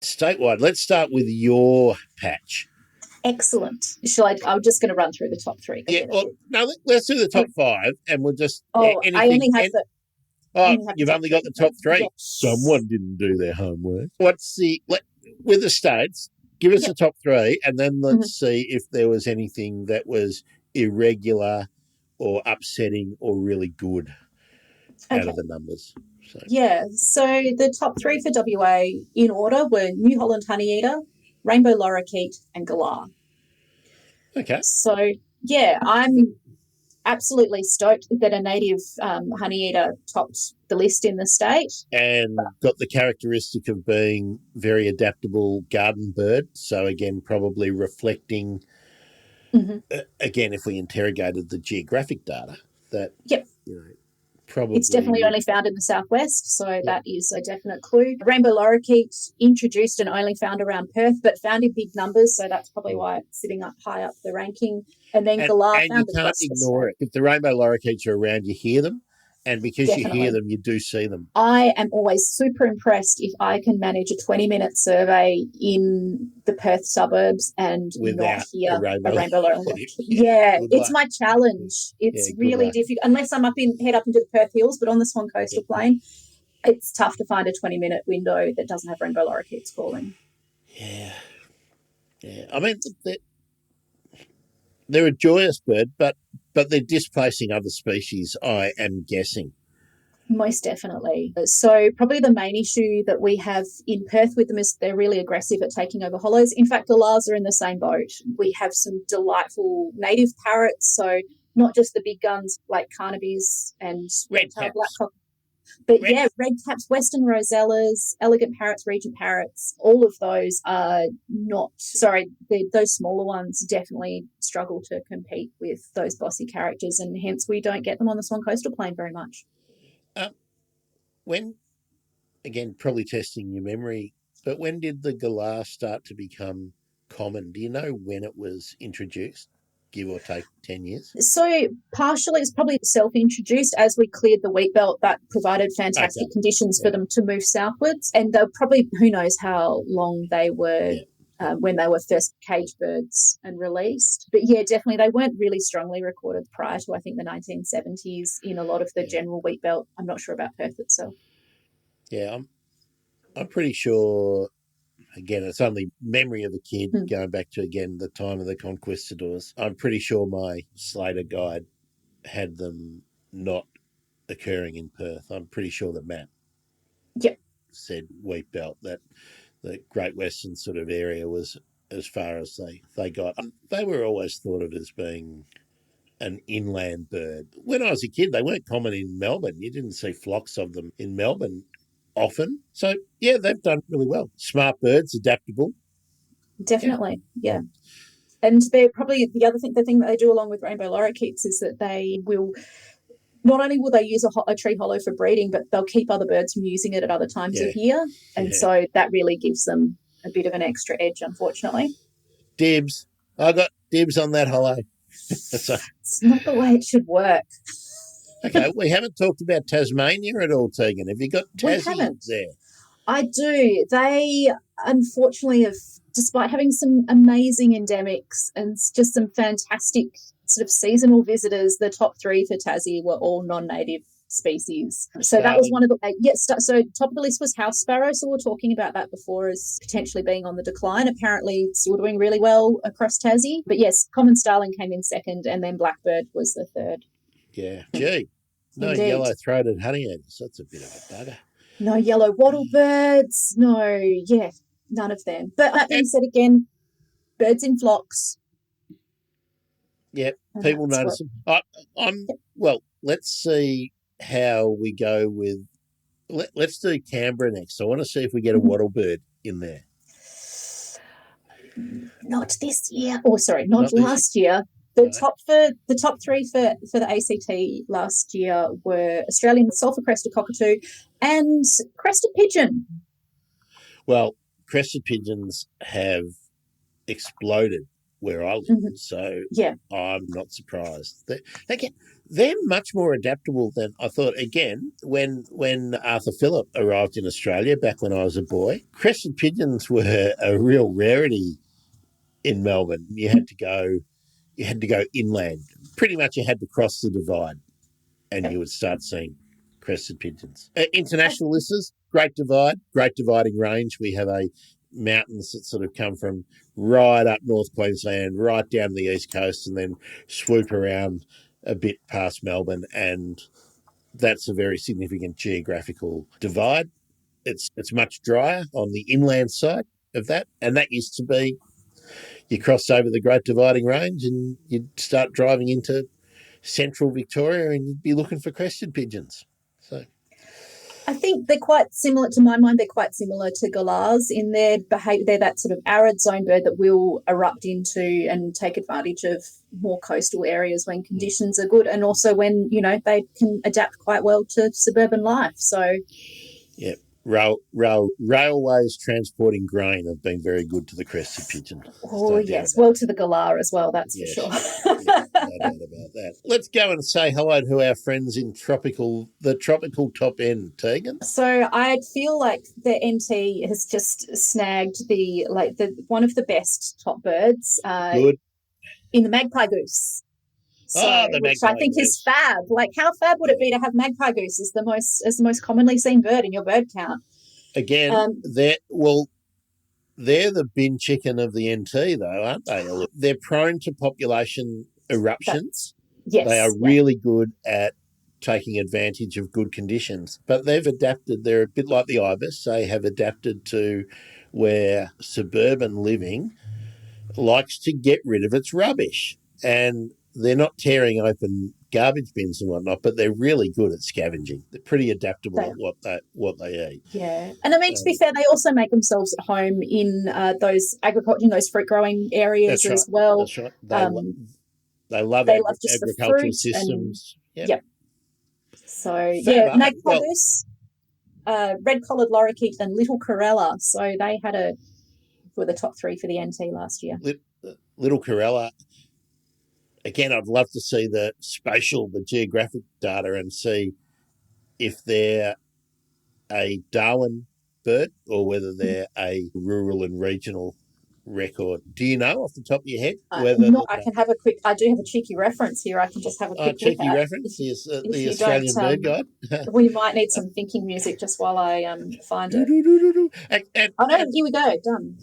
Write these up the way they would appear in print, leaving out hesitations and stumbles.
statewide, let's start with your patch. Excellent. I'm just going to run through the top three. Yeah, well, no, let's do the top five, and we'll just anything. I only have you've only got the top three. Yes. Someone didn't do their homework. With the states? Give us the top three, and then let's see if there was anything that was irregular or upsetting or really good out of the numbers. So the top three for WA in order were New Holland Honeyeater, Rainbow Lorikeet, and Galah. Okay. So, I'm absolutely stoked that a native honeyeater topped the list in the state. And got the characteristic of being very adaptable garden bird. So, again, probably reflecting, again, if we interrogated the geographic data, that, probably... It's definitely only found in the southwest, so that is a definite clue. Rainbow Lorikeet introduced and only found around Perth, but found in big numbers, so that's probably why it's sitting up high up the ranking. And then Galah found and you can't ignore it. If the rainbow lorikeets are around, you hear them, and because you hear them, you do see them. I am always super impressed if I can manage a 20-minute survey in the Perth suburbs and not hear a rainbow lorikeet. It's my challenge. It's really difficult, unless I'm head up into the Perth Hills, but on the Swan Coastal Plain, it's tough to find a 20-minute window that doesn't have rainbow lorikeets calling. Yeah. I mean, they're a joyous bird, but they're displacing other species, I am guessing. Most definitely. So probably the main issue that we have in Perth with them is they're really aggressive at taking over hollows. In fact, galahs are in the same boat. We have some delightful native parrots, so not just the big guns like carnabis and red-tailed blackcock. But red caps, western rosellas, elegant parrots, regent parrots, all of those are those smaller ones definitely struggle to compete with those bossy characters, and hence we don't get them on the Swan Coastal Plain very much. When, again, probably testing your memory, but when did the galah start to become common? Do you know when it was introduced? Give or take 10 years? So partially it's probably self-introduced as we cleared the wheat belt. That provided fantastic conditions for them to move southwards. And they'll probably, who knows how long they were when they were first cage birds and released. But definitely they weren't really strongly recorded prior to, I think, the 1970s in a lot of the general wheat belt. I'm not sure about Perth itself. Yeah, I'm pretty sure... Again, it's only memory of a kid going back to, again, the time of the conquistadors. I'm pretty sure my Slater guide had them not occurring in Perth. I'm pretty sure that Matt said wheat belt, that the Great Western sort of area was as far as they got. They were always thought of as being an inland bird. When I was a kid, they weren't common in Melbourne. You didn't see flocks of them in Melbourne often. So, they've done really well. Smart birds, adaptable. Definitely, And they're probably the thing that they do along with rainbow lorikeets is that they will not only will they use a tree hollow for breeding, but they'll keep other birds from using it at other times of year. And so that really gives them a bit of an extra edge, unfortunately. Dibs. I got dibs on that hollow. It's not the way it should work. Okay, we haven't talked about Tasmania at all, Tegan. Have you got Tassie there? I do. They, unfortunately, have, despite having some amazing endemics and just some fantastic sort of seasonal visitors, the top three for Tassie were all non-native species. So that was one of the... so top of the list was house sparrow. So we were talking about that before as potentially being on the decline. Apparently still doing really well across Tassie. But yes, common starling came in second and then blackbird was the third. Yeah. Gee, no yellow-throated honeyeaters. That's a bit of a bugger. No yellow wattlebirds. No, none of them. But that being said, again, birds in flocks. Yep, people notice them. Well, let's see how we go with... Let's do Canberra next. I want to see if we get a wattlebird in there. Not this year. Not last year. The top three for the ACT last year were Australian sulphur-crested cockatoo and crested pigeon. Well, crested pigeons have exploded where I live. Mhm. So Yeah. I'm not surprised. They're much more adaptable than I thought. Again, when Arthur Phillip arrived in Australia back when I was a boy, crested pigeons were a real rarity in Melbourne. You had to go inland. Pretty much you had to cross the divide and you would start seeing crested pigeons. International listeners, Great Divide, Great Dividing Range. We have mountains that sort of come from right up North Queensland, right down the east coast, and then swoop around a bit past Melbourne, and that's a very significant geographical divide. It's much drier on the inland side of that, and that used to be you crossed over the Great Dividing Range and you'd start driving into central Victoria and you'd be looking for crested pigeons. So I think they're quite similar, to my mind, they're quite similar to galahs in their behaviour. They're that sort of arid zone bird that will erupt into and take advantage of more coastal areas when conditions are good, and also when, they can adapt quite well to suburban life. So, yeah, railways transporting grain have been very good to the crested pigeon. Oh, yes. Well, to the galah as well, that's for sure. Yeah, no doubt about that. Let's go and say hello to our friends in the tropical top end, Tegan. So I feel like the NT has just snagged the one of the best top birds Good. in the magpie goose. So, which I think is fab. Like, how fab would it be to have magpie goose as the most commonly seen bird in your bird count? Again, they're the bin chicken of the NT, though, aren't they? They're prone to population eruptions. Yes. They are really good at taking advantage of good conditions. But they've adapted. They're a bit like the ibis. They have adapted to where suburban living likes to get rid of its rubbish. And they're not tearing open garbage bins and whatnot, but they're really good at scavenging. They're pretty adaptable at what they eat. Yeah, and I mean, to be fair, they also make themselves at home in those fruit growing areas as well. That's right. They love agricultural systems. Yep. So magpie goose, red-collared lorikeet, and little corella. So they were the top three for the NT last year. Little corella. Again, I'd love to see the geographic data and see if they're a Darwin bird or whether they're a rural and regional record. Do you know off the top of your head? I do have a cheeky reference here. I can just have a quick cheeky reference, the Australian Bird Guide. We might need some thinking music just while I find it. Here we go. Done.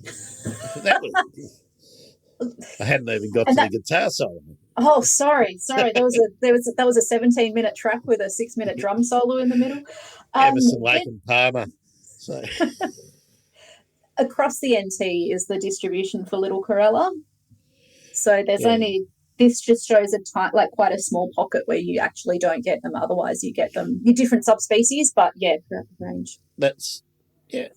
I hadn't even got to the guitar solo. Oh, sorry. That was a 17-minute track with a 6-minute drum solo in the middle. Emerson, Lake and Palmer. So across the NT is the distribution for little corella. So there's this just shows quite a small pocket where you actually don't get them. Otherwise, you get them. You're different subspecies, but throughout the range.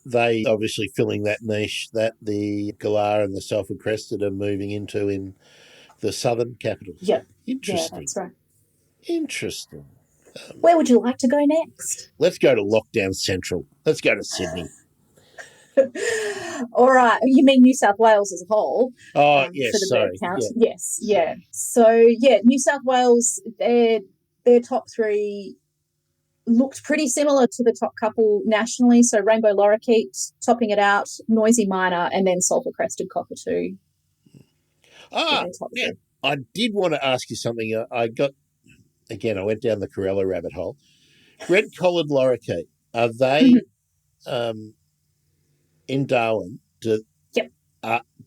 They obviously filling that niche that the galah and the sulphur crested are moving into in the southern capitals. Yeah. Interesting. Yeah, that's right. Interesting. Where would you like to go next? Let's go to lockdown central. Let's go to Sydney. All right. You mean New South Wales as a whole? Oh, yes, for the sorry. bird count. Yeah. Yes, yeah. So, New South Wales, their top three looked pretty similar to the top couple nationally. So rainbow lorikeet, topping it out, noisy miner, and then sulphur-crested cockatoo. I did want to ask you something. I went down the corella rabbit hole. Red-collared lorikeet, are they in Darwin? Do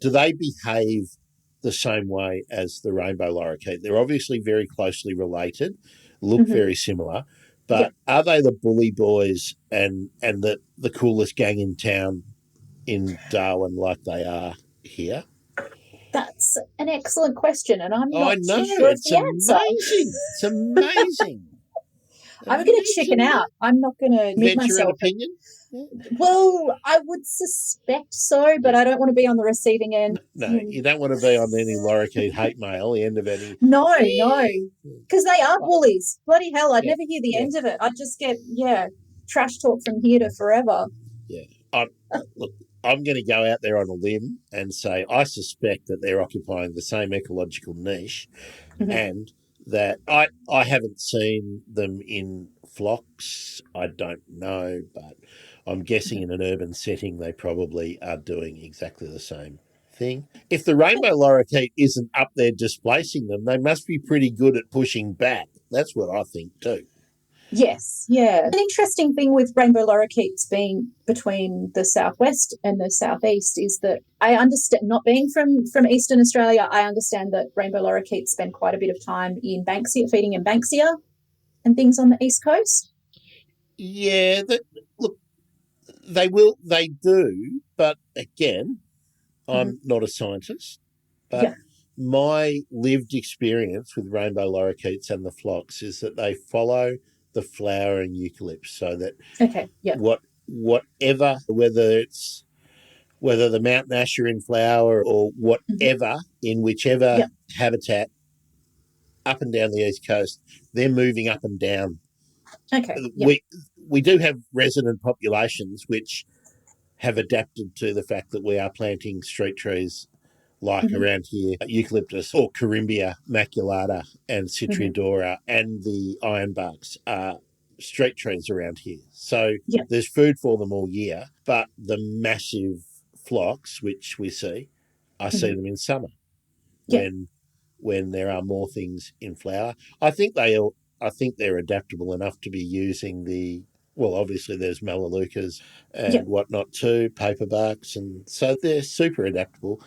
they behave the same way as the rainbow lorikeet? They're obviously very closely related, look very similar, but are they the bully boys and the coolest gang in town in Darwin like they are here? That's an excellent question, and I'm not too sure of the answer. It's amazing. I'm going to chicken out. I'm not going to meet myself. Venture an opinion? Well, I would suspect so, but I don't want to be on the receiving end. No, you don't want to be on any lorikeet hate mail, the end of any... No, because they are bullies. Bloody hell, I'd never hear the end of it. I'd just get, trash talk from here to forever. Yeah. Look, I'm going to go out there on a limb and say I suspect that they're occupying the same ecological niche, and that I haven't seen them in flocks. I don't know, but I'm guessing in an urban setting they probably are doing exactly the same thing. If the rainbow lorikeet isn't up there displacing them, they must be pretty good at pushing back. That's what I think too. Yes, yeah. An interesting thing with rainbow lorikeets being between the southwest and the southeast is that I understand, not being from Eastern Australia, I understand that rainbow lorikeets spend quite a bit of time in Banksia, feeding in Banksia and things on the east coast. Yeah, look, they do, but again, I'm not a scientist, but my lived experience with rainbow lorikeets and the flocks is that they follow the flowering eucalypts, so that whatever, whether the mountain ash are in flower or whatever, in whichever habitat up and down the east coast, they're moving up and down. We do have resident populations which have adapted to the fact that we are planting street trees like around here, eucalyptus or Corymbia maculata and citriodora and the ironbarks are street trees around here. So there's food for them all year, but the massive flocks, which we see, I see them in summer when there are more things in flower. I think they're adaptable enough to be using obviously there's melaleucas and whatnot too, paperbarks, and so they're super adaptable.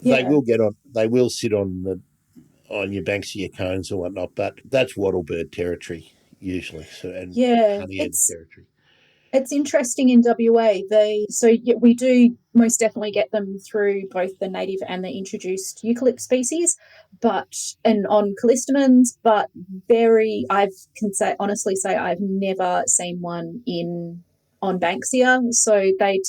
They will sit on your Banksia cones and whatnot, but that's wattlebird territory usually, honeyeater territory. It's interesting in WA. We do most definitely get them through both the native and the introduced eucalypt species, and on callistemons, but honestly say I've never seen one on Banksia. So they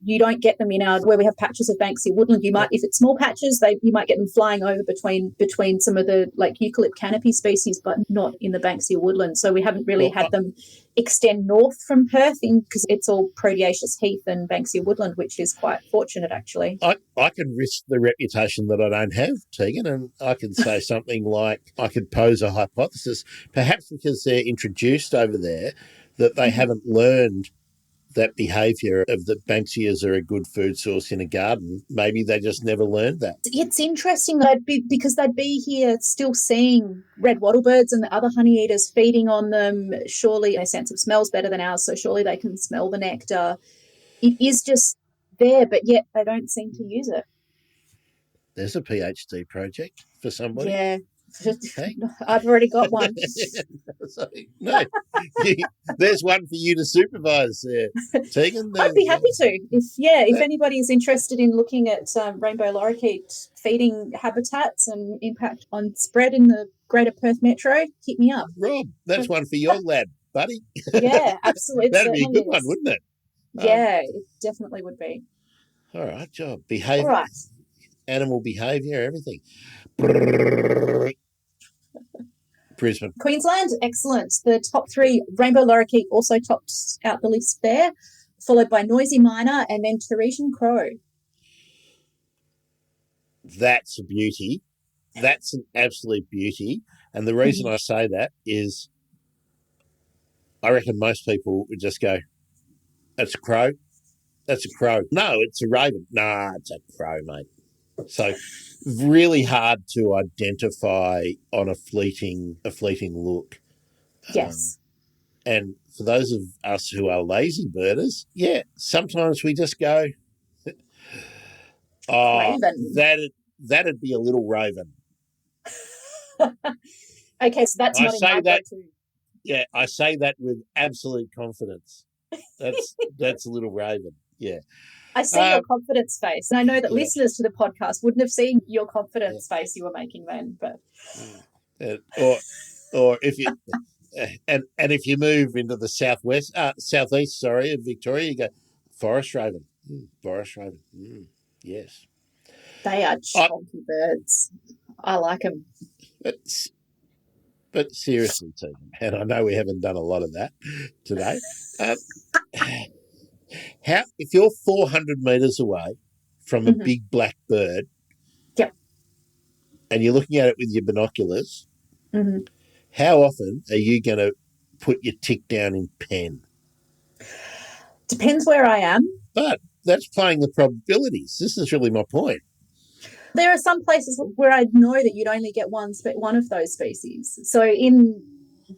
you don't get them in where we have patches of Banksia woodland. You might, if it's small patches, you might get them flying over between some of the like eucalypt canopy species, but not in the Banksia woodland. So we haven't really had them extend north from Perth because it's all proteaceous heath and Banksia woodland, which is quite fortunate actually. I can risk the reputation that I don't have, Tegan, and I can say something like, I could pose a hypothesis, perhaps because they're introduced over there, that they haven't learned that behaviour of the Banksias are a good food source in a garden. Maybe they just never learned that. It's interesting because they'd be here still seeing red wattlebirds and the other honeyeaters feeding on them. Surely their sense of smell is better than ours, so surely they can smell the nectar. It is just there, but yet they don't seem to use it. There's a PhD project for somebody. Yeah. I've already got one. There's one for you to supervise there, Tegan. I'd be happy to. If anybody is interested in looking at rainbow lorikeet feeding habitats and impact on spread in the Greater Perth Metro, hit me up. Rob, that's one for your lab, buddy. Yeah, absolutely. That'd be a good one, wouldn't it? Yeah, it definitely would be. All right, job. Behaviour. All right. Animal behaviour, everything. Brisbane. Queensland, excellent. The top three, rainbow lorikeet also topped out the list there, followed by noisy myna and then Teresian crow. That's a beauty. That's an absolute beauty. And the reason I say that is I reckon most people would just go, that's a crow. That's a crow. No, it's a raven. Nah, it's a crow, mate. So really hard to identify on a fleeting look. Yes. And for those of us who are lazy birders, sometimes we just go, raven. That'd be a little raven. Okay, so that's not in my go-to. Yeah, I say that with absolute confidence. That's a little raven. Yeah. I see your confidence face, and I know that listeners to the podcast wouldn't have seen your confidence face you were making then. But or if you and if you move into the southeast, of Victoria, you go forest raven, forest raven. Yes, they are chunky birds. I like them. But seriously, Tegan, and I know we haven't done a lot of that today. How if you're 400 metres away from a big black bird, Yep. and you're looking at it with your binoculars, Mm-hmm. how often are you going to put your tick down in pen? Depends where I am. But that's playing the probabilities. This is really my point. There are some places where I know that you'd only get one of those species. So in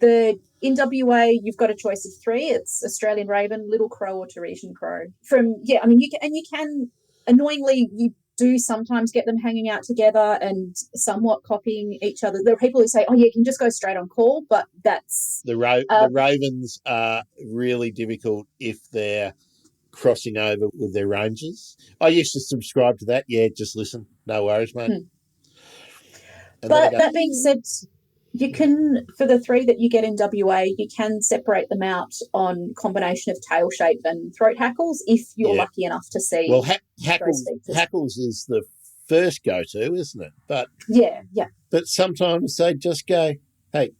WA, you've got a choice of three. It's Australian raven, little crow, or Tahitian crow. You can annoyingly, you do sometimes get them hanging out together and somewhat copying each other. There are people who say, "Oh, yeah, you can just go straight on call," but that's the ravens are really difficult if they're crossing over with their ranges. I used to subscribe to that. Yeah, just listen. No worries, mate. But that being said, you can, for the three that you get in WA, you can separate them out on combination of tail shape and throat hackles if you're lucky enough to see. Well, hackles is the first go-to, isn't it? But yeah. But sometimes they just go, hey.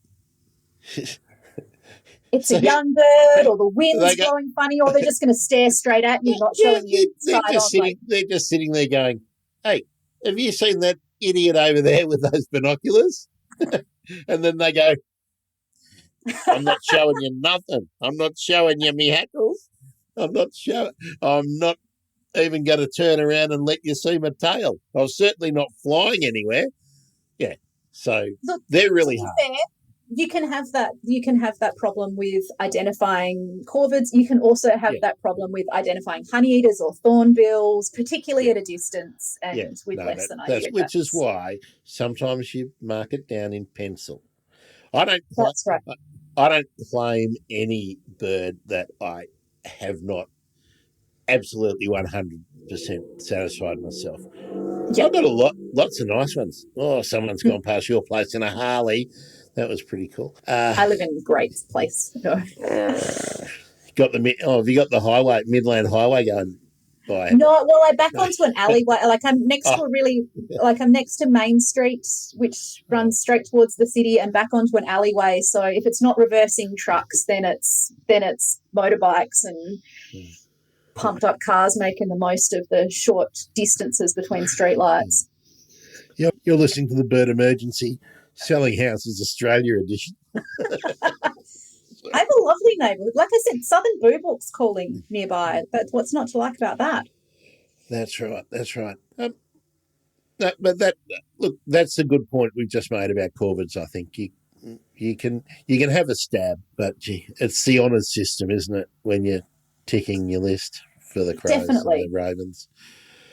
It's a young bird, or the wind's blowing funny, or they're just going to stare straight at you, not showing you side on. They're just sitting there going, hey, have you seen that idiot over there with those binoculars? And then they go, I'm not showing you nothing. I'm not showing you me hackles. I'm not even going to turn around and let you see my tail. I was certainly not flying anywhere. Yeah. So they're really hard. Fair, you can have that problem with identifying corvids. You can also have that problem with identifying honeyeaters or thornbills, particularly at a distance and with less than ideal. Which is why sometimes you mark it down in pencil. That's right. I don't claim any bird that I have not absolutely 100% satisfied myself. Yep. I've got lots of nice ones. Oh, someone's gone past your place in a Harley. That was pretty cool. I live in a great place. Have you got the Midland Highway going by? No, well, I back onto an alleyway. Like I'm next to Main Street, which runs straight towards the city, and back onto an alleyway. So if it's not reversing trucks, then it's motorbikes and pumped up cars making the most of the short distances between streetlights. You're listening to the Bird Emergency Selling Houses Australia edition. I have a lovely neighbourhood. Like I said, Southern Boobook's calling nearby. That's what's not to like about that. That's right. That's a good point we just made about corvids. I think you can have a stab, but it's the honours system, isn't it? When you're ticking your list for the crows and the ravens.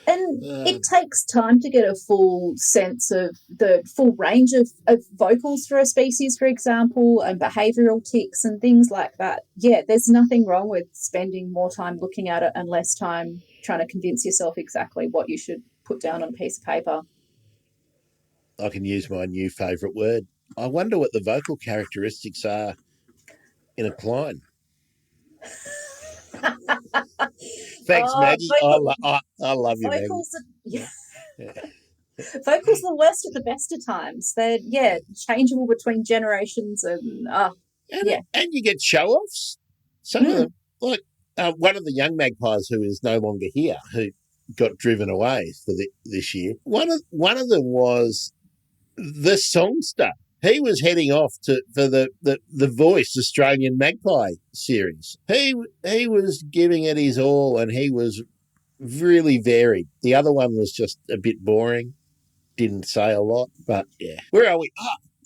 And it takes time to get a full sense of the full range of vocals for a species, for example, and behavioural tics and things like that. Yeah, there's nothing wrong with spending more time looking at it and less time trying to convince yourself exactly what you should put down on a piece of paper. I can use my new favourite word. I wonder what the vocal characteristics are in a cline. Thanks, Maggie. I love you, vocals Maggie. Vocals are the worst at the best of times. They're changeable between generations and you get show-offs. Some of them, like one of the young magpies who is no longer here, who got driven away for this year. One of them was the songster. He was heading off for the Voice Australian Magpie series. He was giving it his all, and he was really varied. The other one was just a bit boring, didn't say a lot, but yeah. Where are we?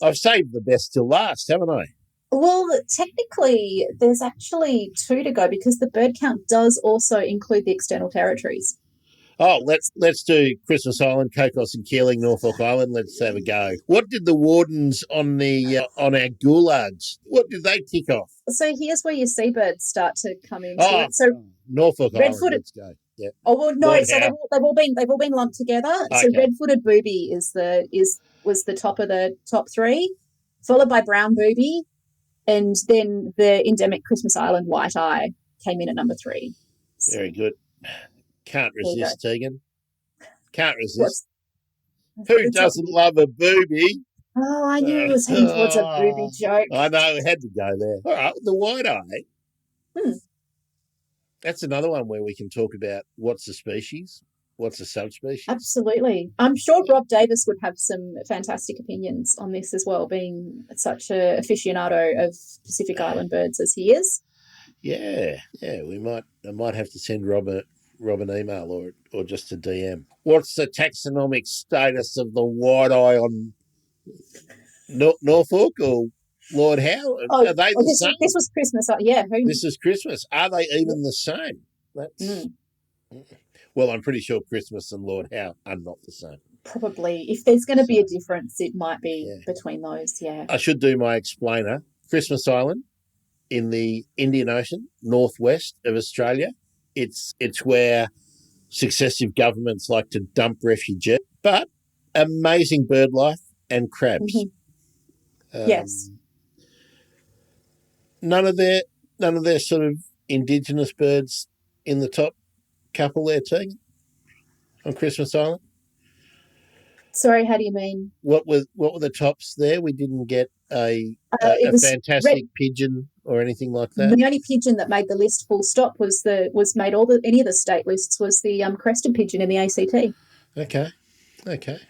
I've saved the best till last, haven't I? Well, technically, there's actually 2 to go because the bird count does also include the external territories. Oh, let's do Christmas Island, Cocos and Keeling, Norfolk Island. Let's have a go. What did the wardens on our gulags, what did they tick off? So here's where your seabirds start to come into it. So Norfolk Island, let's go. Yeah. Oh well, no. So they've all been lumped together. Okay. So red-footed booby was the top of the top 3, followed by brown booby, and then the endemic Christmas Island white eye came in at number 3. Very good. Can't resist, Tegan. Can't resist. Who doesn't love a booby? Oh, I knew it was heading towards a booby joke. I know, it had to go there. All right, the white eye. That's another one where we can talk about what's a species, what's a subspecies. Absolutely. I'm sure Rob Davis would have some fantastic opinions on this as well, being such an aficionado of Pacific Island birds as he is. Yeah. I might have to send Rob an email or just a DM. What's the taxonomic status of the white-eye on Norfolk or Lord Howe? Are they the same? This was Christmas. Yeah. This is Christmas. Are they even the same? Well, I'm pretty sure Christmas and Lord Howe are not the same. Probably. If there's going to be a difference, it might be between those, yeah. I should do my explainer. Christmas Island in the Indian Ocean, northwest of Australia. It's where successive governments like to dump refugees, but amazing bird life and crabs. Yes. None of their sort of indigenous birds in the top couple there, Tegan, on Christmas Island. Sorry, how do you mean? What were the tops there? We didn't get a fantastic pigeon or anything like that. The only pigeon that made the list full stop was made any of the state lists was the crested pigeon in the ACT. Okay.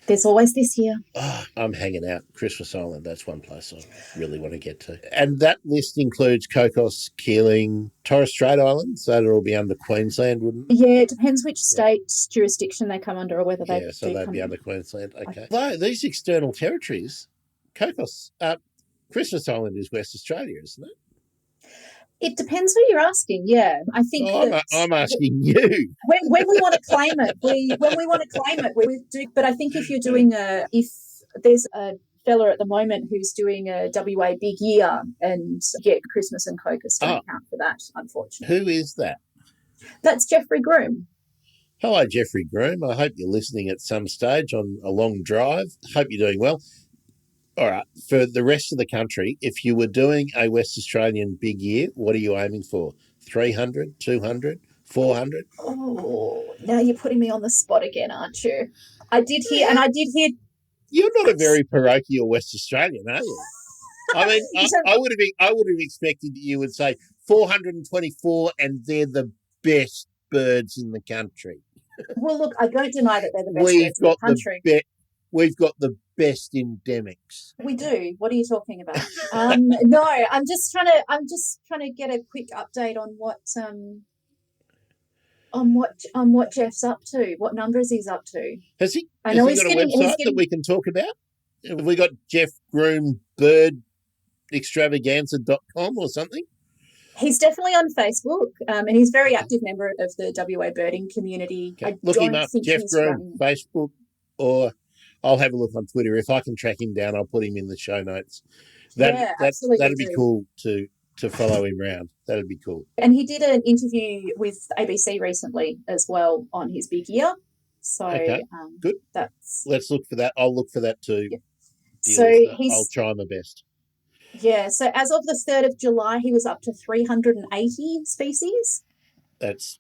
There's always this here. Oh, I'm hanging out. Christmas Island, that's one place I really want to get to. And that list includes Cocos, Keeling, Torres Strait Islands. That'll all be under Queensland, wouldn't it? Yeah, it depends which state jurisdiction they come under or whether they so they'd be under Queensland. Okay. Though these external territories, Cocos, Christmas Island is West Australia, isn't it? It depends who you're asking. Yeah, I think I'm asking you. When we want to claim it, we do. But I think if you're doing if there's a fella at the moment who's doing a WA big year, and Christmas and Cocos don't count for that, unfortunately. Who is that? That's Jeffrey Groom. Hello, Jeffrey Groom. I hope you're listening at some stage on a long drive. Hope you're doing well. All right, for the rest of the country, if you were doing a West Australian big year, what are you aiming for? 300, 200, 400? Oh, now you're putting me on the spot again, aren't you? I did hear. You're not a very parochial West Australian, are you? I mean, I would have expected that you would say 424, and they're the best birds in the country. Well, look, I don't deny that they're the best birds in the country. We've got the best endemics. We do. What are you talking about? No, I'm just trying to get a quick update on what Jeff's up to. What numbers he's up to? Has he? I know he's got a website that we can talk about. Have we got Jeff Groom Bird Extravaganza.com or something? He's definitely on Facebook, and he's a very active member of the WA birding community. Okay. Look him up, Jeff Groom, Facebook, or I'll have a look on Twitter. If I can track him down, I'll put him in the show notes. That'd be cool to follow him around. That'd be cool. And he did an interview with ABC recently as well on his big year. So good. Let's look for that. I'll look for that too. Yeah. So I'll try my best. Yeah. So as of the 3rd of July, he was up to 380 species. That's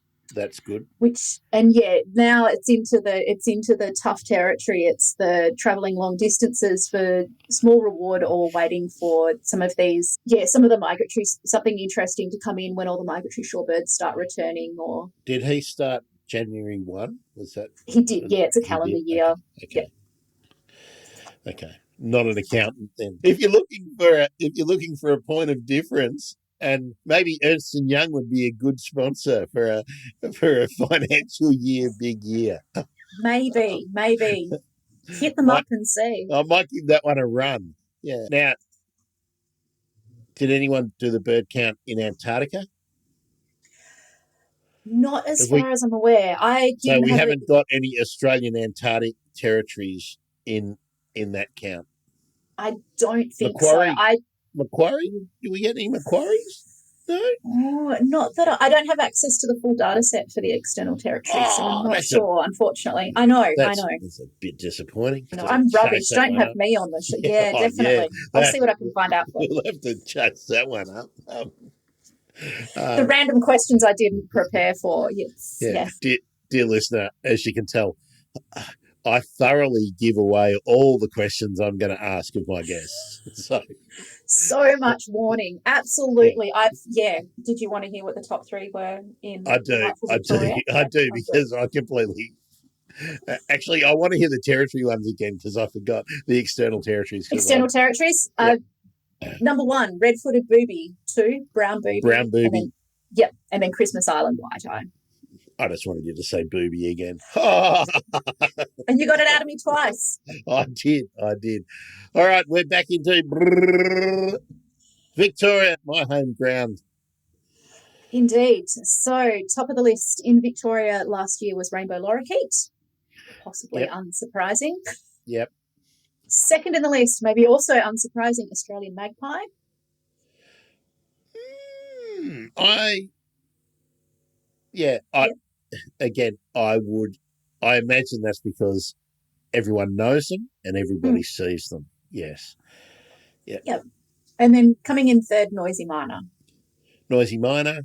good. Now it's into the tough territory. It's the travelling long distances for small reward or waiting for some of these. Yeah, some of the migratory, something interesting to come in when all the migratory shorebirds start returning. Or did he start January 1? Was that? He did. Yeah, it's a calendar year. Okay. Yeah. Okay. Not an accountant then. If you're looking for a point of difference. And maybe Ernst & Young would be a good sponsor for a financial year big year. Maybe. Hit them up and see. I might give that one a run. Yeah. Now, did anyone do the bird count in Antarctica? Not as far as I'm aware. So we haven't got any Australian Antarctic territories in that count. I don't think so. Macquarie? Do we get any Macquaries? No? Oh, not that I don't have access to the full data set for the external territory, so I'm not sure, unfortunately. I know. That's a bit disappointing. No, I'm rubbish. Don't have me on the show. Yeah, definitely. Yeah. I'll see what I can find out for you. We'll have to chase that one up. The random questions I didn't prepare for. Yes. Yeah. Dear listener, as you can tell, I thoroughly give away all the questions I'm going to ask of my guests. So much warning. Absolutely. Did you want to hear what the top three were in delightful Victoria? I do, because I completely. Actually, I want to hear the territory ones again, because I forgot the external territories. External territories. Yep. Number 1, red-footed booby. 2, brown booby. Brown booby. And then Christmas Island white-eye. I just wanted you to say booby again. And you got it out of me twice. I did. All right, we're back into Victoria, my home ground. Indeed. So, top of the list in Victoria last year was rainbow lorikeet. Possibly unsurprising. Yep. Second in the list, maybe also unsurprising, Australian magpie. I imagine that's because everyone knows them and everybody sees them. Yes. Yep. And then coming in third, noisy myna. Noisy myna,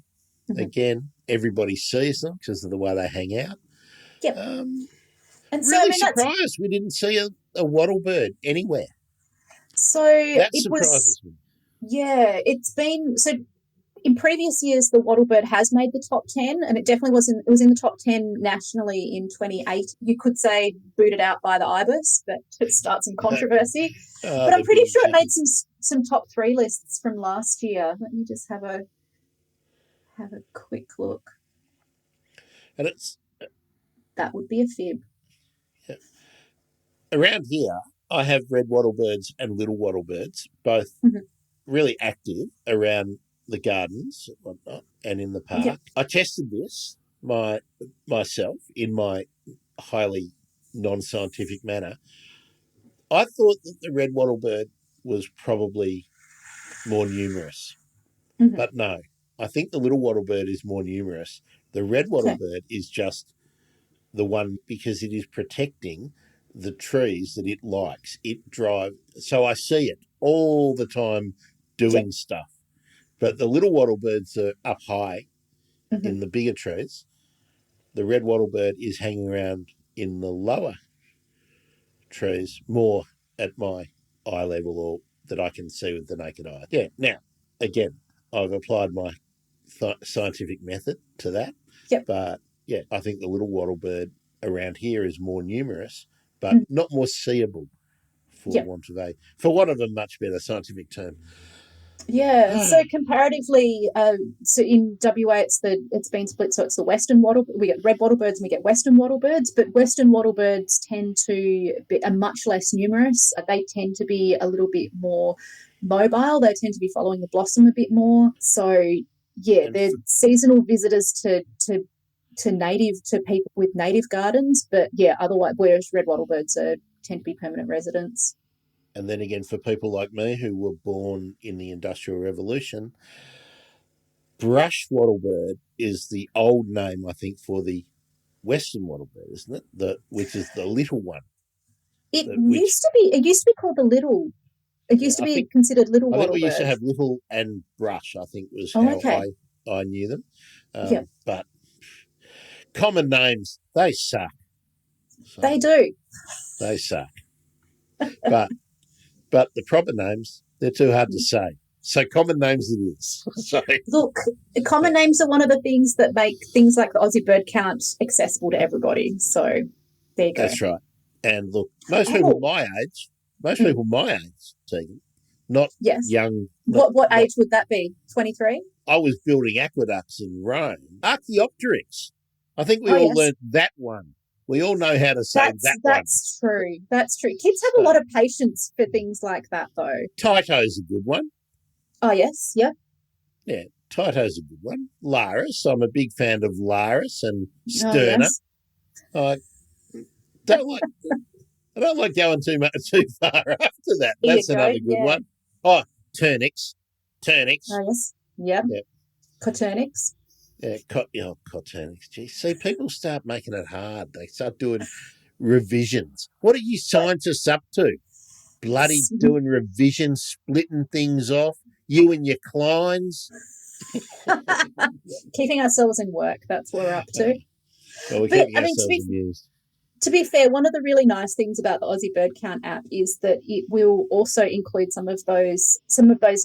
again, everybody sees them because of the way they hang out. Yep. And so, really surprised we didn't see a wattle bird anywhere. So that surprises me. Yeah, it's been so. In previous years, the wattlebird has made the top 10, and it definitely was in the top 10 nationally in 2008. You could say booted out by the ibis, but to start some controversy. But I'm pretty sure it made some top 3 lists from last year. Let me just have a quick look. And that would be a fib. Yeah. Around here, I have red wattlebirds and little wattlebirds, both really active around the gardens and whatnot, and in the park. Yep. I tested this myself in my highly non-scientific manner. I thought that the red wattlebird was probably more numerous, but no. I think the little wattlebird is more numerous. The red wattlebird is just the one because it is protecting the trees that it likes. It drives. So I see it all the time doing stuff. But the little wattlebirds are up high in the bigger trees. The red wattlebird is hanging around in the lower trees, more at my eye level or that I can see with the naked eye. Yeah. Now, again, I've applied my scientific method to that. Yep. But, yeah, I think the little wattlebird around here is more numerous, but not more seeable, for want of a much better scientific term. Yeah, so comparatively, so in WA it's been split, so it's the western we get red wattlebirds and we get western wattlebirds, but western wattlebirds are much less numerous. They tend to be a little bit more mobile. They tend to be following the blossom a bit more. So yeah, they're seasonal visitors to people with native gardens, but yeah, otherwise, whereas red wattlebirds tend to be permanent residents. And then again, for people like me who were born in the Industrial Revolution, brush wattlebird is the old name, I think, for the western wattlebird, isn't it? Which is the little one. It used to be called the little. It used to be considered little wattlebird. I think we used to have little and brush, I think was how I knew them. But common names, they suck. So, they do. They suck. But the proper names, they're too hard to say. So common names it is. So, look, common names are one of the things that make things like the Aussie Bird Count accessible to everybody. So there you go. That's right. And look, most people my age, Tegan, not young. What age would that be? 23? I was building aqueducts in Rome. Archaeopteryx. I think we all learned that one. We all know how to say that one. That's true. That's true. Kids have a lot of patience for things like that, though. Tyto's a good one. Oh, yes. Yeah. Yeah, Tyto's a good one. Laris. I'm a big fan of Laris and Sterna. Oh, yes. I don't like going too far after that. That's another good one. Oh, Turnix. Oh, yes. Yeah. Coturnix. Yeah, Coturnix. Gee, see, people start making it hard. They start doing revisions. What are you scientists up to? Bloody doing revisions, splitting things off. You and your Kleins. Keeping ourselves in work. That's what we're up to. Well, we're keeping ourselves amused. To be fair, one of the really nice things about the Aussie Bird Count app is that it will also include some of those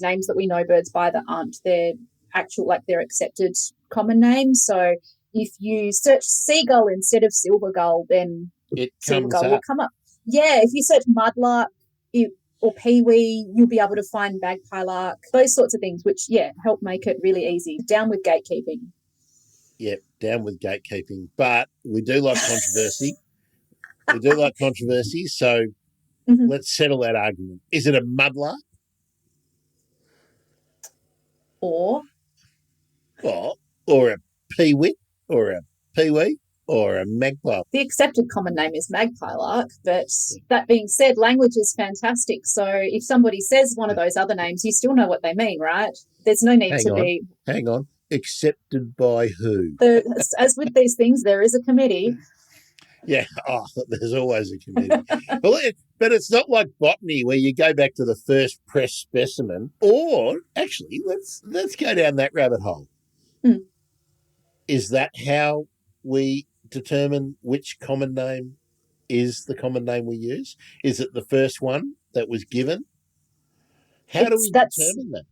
names that we know birds by that aren't their actual, like their accepted common names. So if you search seagull instead of silver gull, then It silver comes gull up. will come up. Yeah, if you search mudlark or peewee, you'll be able to find magpie lark, those sorts of things, which, help make it really easy. Down with gatekeeping. Yep, down with gatekeeping. But we do like controversy. We do like controversy, so let's settle that argument. Is it a mudlark? Or a peewit, or a peewee, or a magpie? The accepted common name is magpie lark, but that being said, language is fantastic. So if somebody says one of those other names, you still know what they mean, right? There's no need Hang on. Accepted by who? As with these things, there is a committee. Yeah, there's always a committee. But it's not like botany where you go back to the first pressed specimen. Or actually, let's go down that rabbit hole. Is that how we determine which common name is the common name we use? Is it the first one that was given? How do we determine that?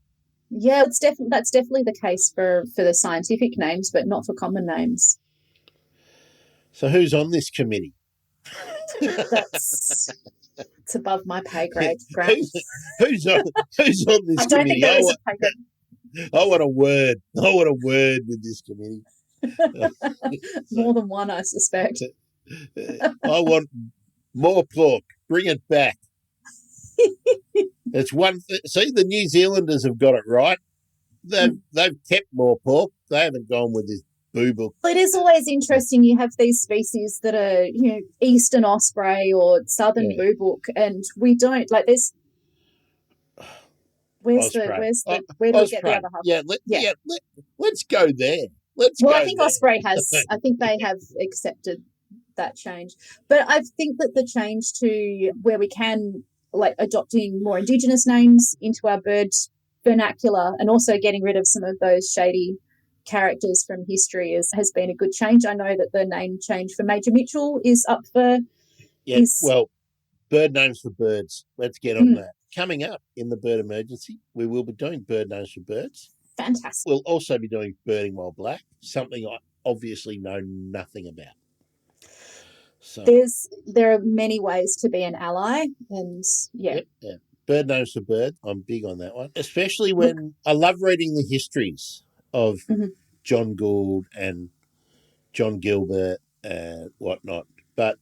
Yeah, that's definitely the case for the scientific names, but not for common names. So who's on this committee? It's above my pay grade, Grant. Who's on this committee? I don't think there is a pay grade. I want a word. I want a word with this committee. More than one, I suspect. I want more pork. Bring it back. It's one. See, the New Zealanders have got it right. They've kept more pork. They haven't gone with this booble. It is always interesting. You have these species that are, eastern osprey or southern boobook, and we don't like this. Where do we get the other half? Let's go there. I think Osprey has. I think they have accepted that change, but I think that the change to where we can, like, adopting more Indigenous names into our bird vernacular and also getting rid of some of those shady characters from history has been a good change. I know that the name change for Major Mitchell is up for. Bird names for birds. Let's get on that. Coming up in the bird emergency, we will be doing bird names for birds. Fantastic. We'll also be doing birding while black, something I obviously know nothing about. So there are many ways to be an ally, and bird names for birds. I'm big on that one, especially when I love reading the histories of John Gould and John Gilbert and whatnot. But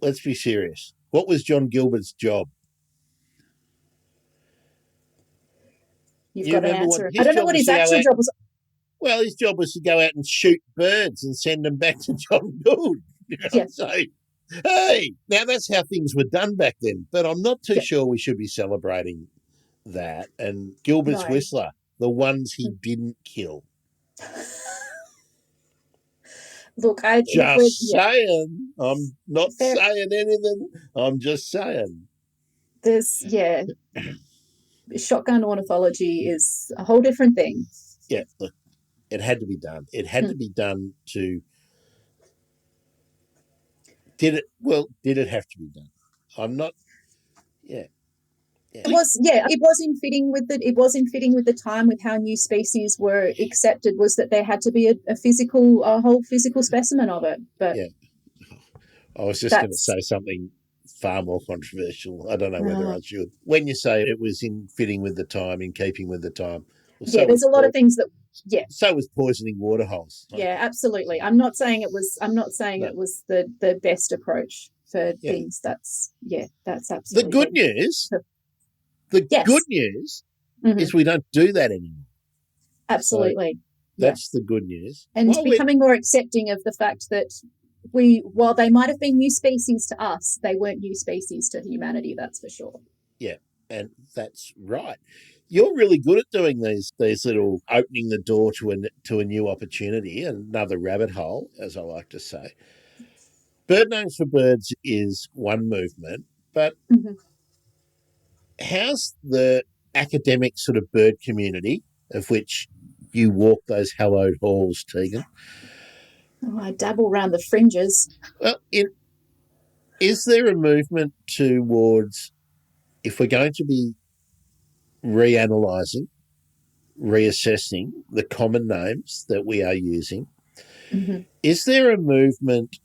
let's be serious. What was John Gilbert's job? You've got an answer. I don't know what his actual job was. Well, his job was to go out and shoot birds and send them back to John Gould. So, hey, now that's how things were done back then. But I'm not too sure we should be celebrating that. And Gilbert's Whistler, the ones he didn't kill. Look, saying. I'm not saying anything. I'm just saying. Shotgun ornithology is a whole different thing. Yeah, look, it had to be done. It had to be done to. Did it have to be done? I'm not. Yeah. It was in fitting with the time with how new species were accepted, was that there had to be a whole physical specimen of it. But I was just going to say something far more controversial. I don't know whether I should. When you say it was in fitting with the time, in keeping with the time. Well, there's a lot of things that. Yeah. So was poisoning waterholes. Yeah, absolutely. I'm not saying it was the best approach for things. That's absolutely. The good news. Good news is we don't do that anymore. Absolutely. So that's the good news. And becoming more accepting of the fact that while they might have been new species to us, they weren't new species to humanity, that's for sure. Yeah, and that's right. You're really good at doing these little opening the door to a new opportunity, another rabbit hole, as I like to say. Bird names for birds is one movement, but how's the academic sort of bird community of which you walk those hallowed halls, Tegan? Oh, I dabble around the fringes. Well, Is there a movement towards, if we're going to be reanalyzing, reassessing the common names that we are using, is there a movement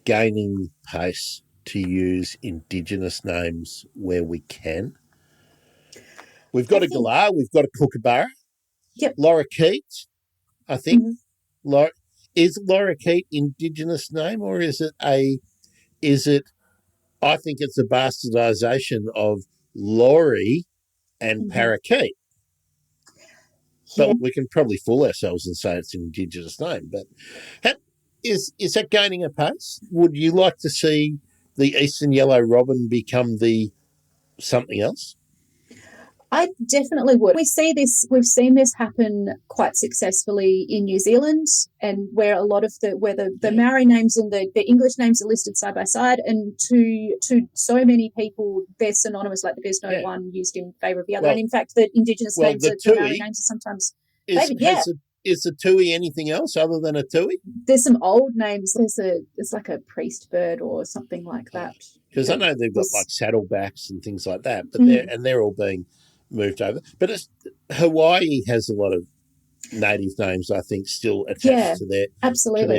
gaining pace to use Indigenous names where we can? We've got a galah, we've got a kookaburra. Yep. Lorikeet, I think. Is lorikeet Indigenous name, or is it I think it's a bastardisation of lorry and parakeet. But we can probably fool ourselves and say it's an Indigenous name. But is that gaining a pace? Would you like to see the eastern yellow robin become the something else? I definitely would. We've seen this happen quite successfully in New Zealand, and where a lot of the Maori names and the English names are listed side by side, and to so many people they're synonymous, like there's no one used in favour of the other. And in fact, the Indigenous names, the Maori names are sometimes Is the tui anything else other than a tui? There's some old names. There's like a priest bird or something like that. Because I know they've got like saddlebacks and things like that, but they're all being moved over. But Hawaii has a lot of native names, I think, still attached to their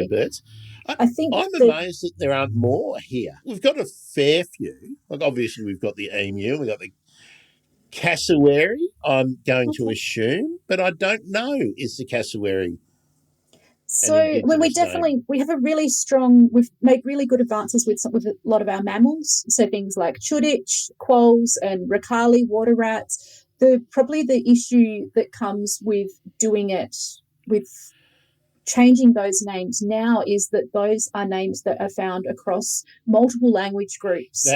birds. I'm amazed that there aren't more here. We've got a fair few. Like obviously we've got the emu, we've got the cassowary, I'm going to assume, but I don't know, is the cassowary. So when we have a really we've made really good advances with a lot of our mammals. So things like chuditch, quolls and rakali water rats. Probably the issue that comes with doing it, with changing those names now, is that those are names that are found across multiple language groups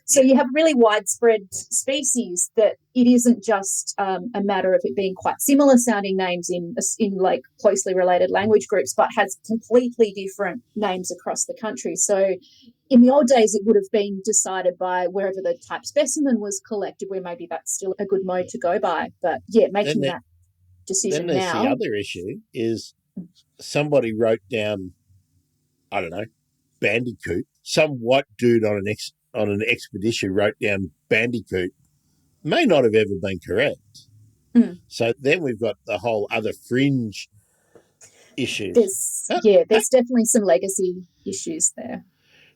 so you have really widespread species that it isn't just a matter of it being quite similar sounding names in like closely related language groups, but has completely different names across the country. So in the old days, it would have been decided by wherever the type specimen was collected, where maybe that's still a good mode to go by. But making that decision now. Then there's the other issue is somebody wrote down, I don't know, bandicoot. Some white dude on an expedition wrote down bandicoot, may not have ever been correct. So then we've got the whole other fringe issues. There's definitely some legacy issues there.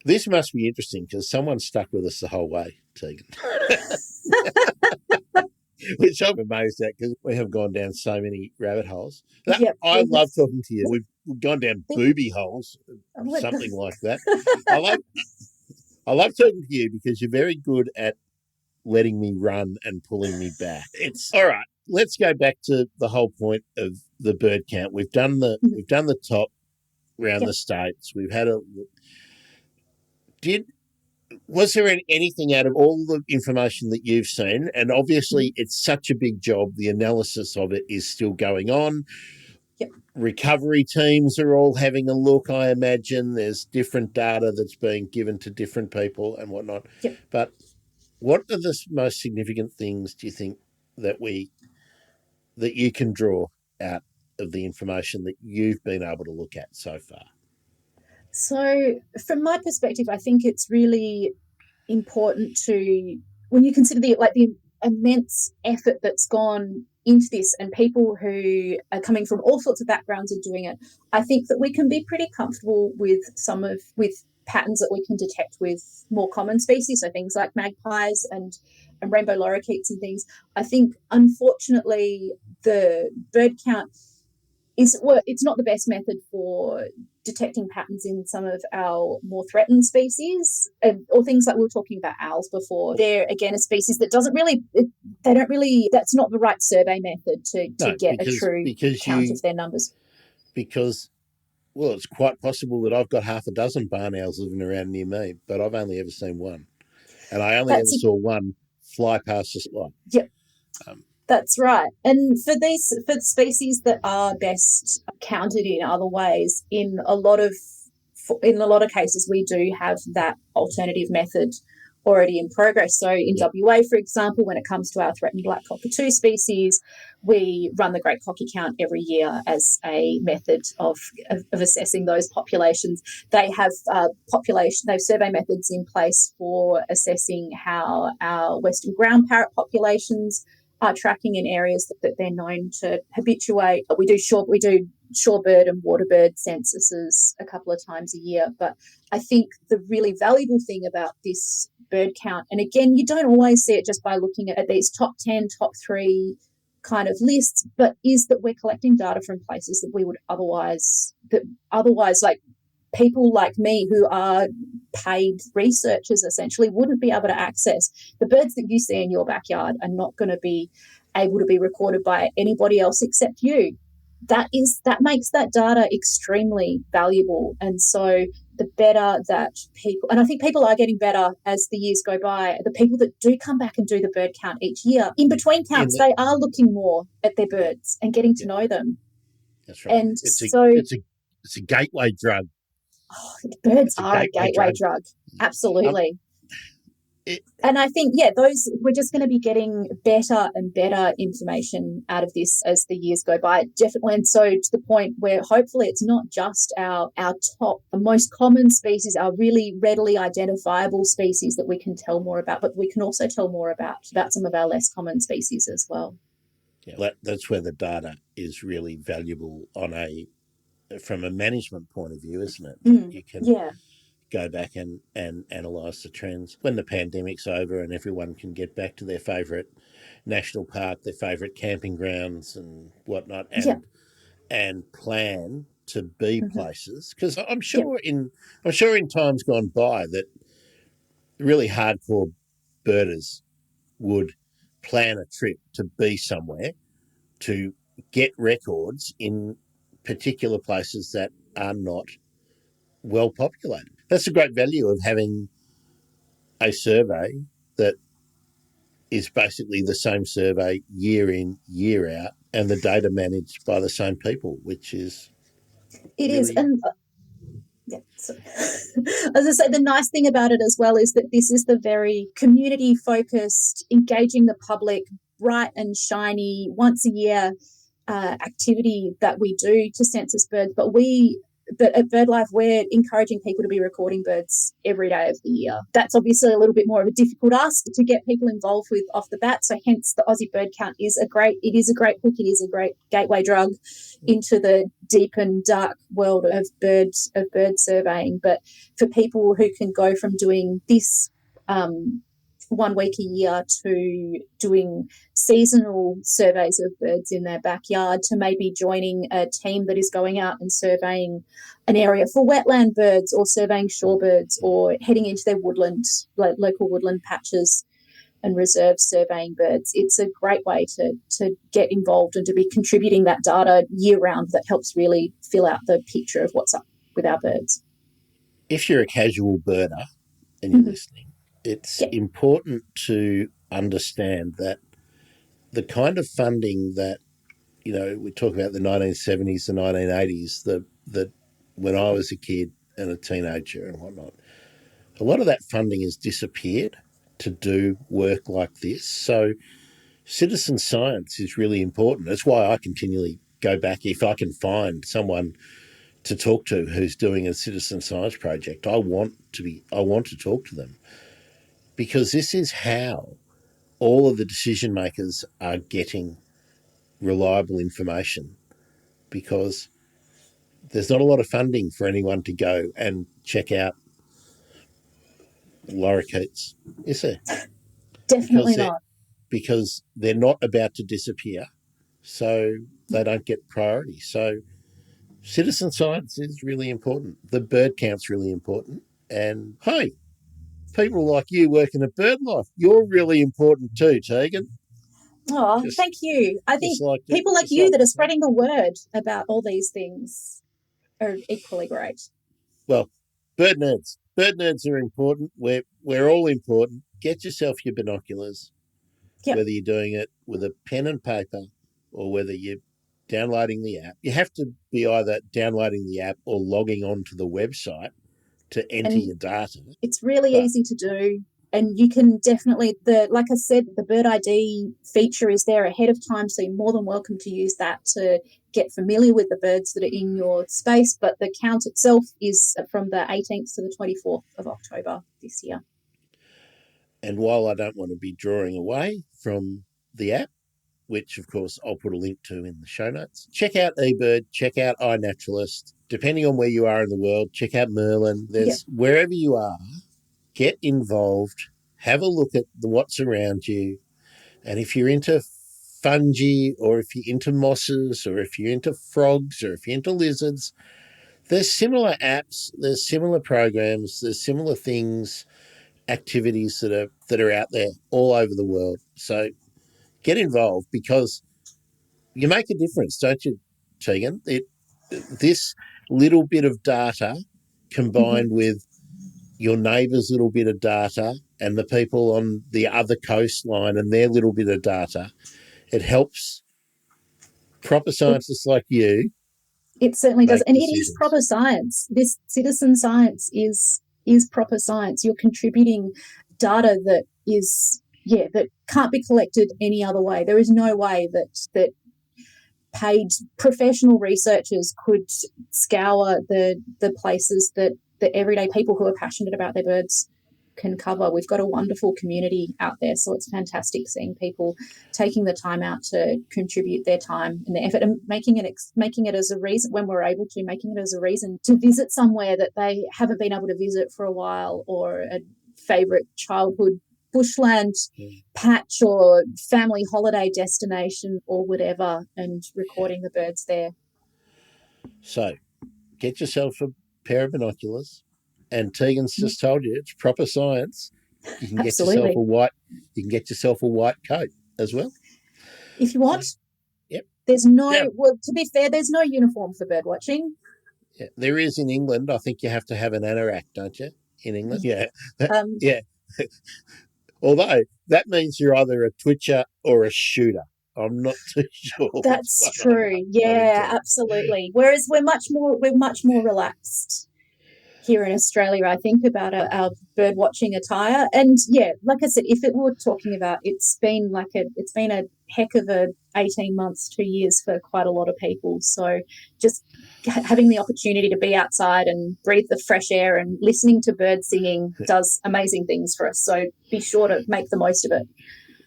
This must be interesting because someone stuck with us the whole way, Tegan. Which I'm amazed at because we have gone down so many rabbit holes. I love talking to you. We've gone down booby holes, something like that. I love talking to you because you're very good at letting me run and pulling me back. It's all right. Let's go back to the whole point of the bird count. We've done the top around the states. We've had was there anything out of all the information that you've seen? And obviously it's such a big job. The analysis of it is still going on. Recovery teams are all having a look, I imagine. There's different data that's being given to different people and whatnot. But what are the most significant things, do you think, that you can draw out of the information that you've been able to look at so far? So from my perspective, I think it's really important to, when you consider the immense effort that's gone into this and people who are coming from all sorts of backgrounds and doing it, I think that we can be pretty comfortable with patterns that we can detect with more common species, so things like magpies and rainbow lorikeets and things. I think, unfortunately, the bird count it's not the best method for detecting patterns in some of our more threatened species, or things like we were talking about owls before. They're, again, a species that that's not the right survey method to get a true count of their numbers. Because, well, it's quite possible that I've got half a dozen barn owls living around near me, but I've only ever seen one. And I only ever saw one fly past the spot. Yep. That's right. And for species that are best counted in other ways, in a lot of cases, we do have that alternative method already in progress. So in Yep. WA, for example, when it comes to our threatened black cockatoo species, we run the Great Cocky Count every year as a method of assessing those populations. They have they have survey methods in place for assessing how our western ground parrot populations are tracking in areas that they're known to habituate. We do shorebird and waterbird censuses a couple of times a year. But I think the really valuable thing about this bird count, and again, you don't always see it just by looking at these top 10, top 3 kind of lists, but is that we're collecting data from places that we would otherwise like people like me who are paid researchers essentially wouldn't be able to access. The birds that you see in your backyard are not going to be able to be recorded by anybody else except you. That makes that data extremely valuable. And so the better that people, and I think people are getting better as the years go by, the people that do come back and do the bird count each year, in between counts, they are looking more at their birds and getting to know them. That's right. And it's a gateway drug. Oh, birds are a gateway drug. Absolutely. And I think, we're just going to be getting better and better information out of this as the years go by, definitely. And so to the point where hopefully it's not just our top, the most common species, our really readily identifiable species that we can tell more about, but we can also tell more about some of our less common species as well. Yeah, that's where the data is really valuable from a management point of view, isn't it? You can go back and analyse the trends. When the pandemic's over and everyone can get back to their favourite national park, their favourite camping grounds and whatnot, and plan to be places. Because I'm sure in times gone by that really hardcore birders would plan a trip to be somewhere to get records in particular places that are not well populated. That's the great value of having a survey that is basically the same survey year in, year out, and the data managed by the same people, which is And as I say, the nice thing about it as well is that this is the very community focused, engaging the public, bright and shiny, once a year activity that we do to census birds. But at BirdLife, we're encouraging people to be recording birds every day of the year. That's obviously a little bit more of a difficult ask to get people involved with off the bat. So hence the Aussie Bird Count is a great hook. It is a great gateway drug into the deep and dark world of bird surveying. But for people who can go from doing this 1 week a year to doing seasonal surveys of birds in their backyard, to maybe joining a team that is going out and surveying an area for wetland birds or surveying shorebirds, or heading into their local woodland patches and reserves surveying birds. It's a great way to get involved and to be contributing that data year round that helps really fill out the picture of what's up with our birds. If you're a casual birder and you're listening, it's important to understand that the kind of funding that, we talk about the 1970s, the 1980s, that when I was a kid and a teenager and whatnot, a lot of that funding has disappeared to do work like this. So citizen science is really important. That's why I continually go back. If I can find someone to talk to who's doing a citizen science project, I want to talk to them. Because this is how all of the decision makers are getting reliable information, because there's not a lot of funding for anyone to go and check out lorikeets, is there? Definitely not. Because they're not about to disappear, so they don't get priority. So citizen science is really important. The bird count's really important. And, hey, people like you working at BirdLife, you're really important too, Tegan. Oh, thank you. I think people like you that are spreading the word about all these things are equally great. Well, bird nerds are important. We're all important. Get yourself your binoculars, whether you're doing it with a pen and paper or whether you're downloading the app. You have to be either downloading the app or logging on to the website to enter your data. It's really easy to do. And you can definitely, like I said, the Bird ID feature is there ahead of time, so you're more than welcome to use that to get familiar with the birds that are in your space. But the count itself is from the 18th to the 24th of October this year. And while I don't want to be drawing away from the app, which of course I'll put a link to in the show notes, check out eBird, check out iNaturalist. Depending on where you are in the world, check out Merlin. There's wherever you are, get involved, have a look at what's around you. And if you're into fungi, or if you're into mosses, or if you're into frogs, or if you're into lizards, there's similar apps, there's similar programs, there's similar things, activities that are out there all over the world. So get involved, because you make a difference, don't you, Tegan? This little bit of data combined with your neighbour's little bit of data and the people on the other coastline and their little bit of data, it helps proper scientists like you. It certainly does. And decisions. It is proper science. This citizen science is proper science. You're contributing data that can't be collected any other way. There is no way that paid professional researchers could scour the places that the everyday people who are passionate about their birds can cover. We've got a wonderful community out there, so it's fantastic seeing people taking the time out to contribute their time and their effort, and making it as a reason, when we're able to, making it as a reason to visit somewhere that they haven't been able to visit for a while, or a favourite childhood bushland patch or family holiday destination or whatever, and recording the birds there. So get yourself a pair of binoculars, and Tegan's just told you it's proper science. You can get yourself a white coat as well if you want. Yep. There's well, to be fair, there's no uniform for bird watching. Yeah, there is in England. I think you have to have an anorak, don't you? In England, yeah. Yeah. Although that means you're either a twitcher or a shooter. I'm not too sure. That's true. Yeah, absolutely. Whereas we're much more relaxed here in Australia, I think, about our bird watching attire. And yeah, like I said, if it were talking about, it's been a heck of a 18 months, 2 years for quite a lot of people. So just having the opportunity to be outside and breathe the fresh air and listening to birds singing does amazing things for us. So be sure to make the most of it.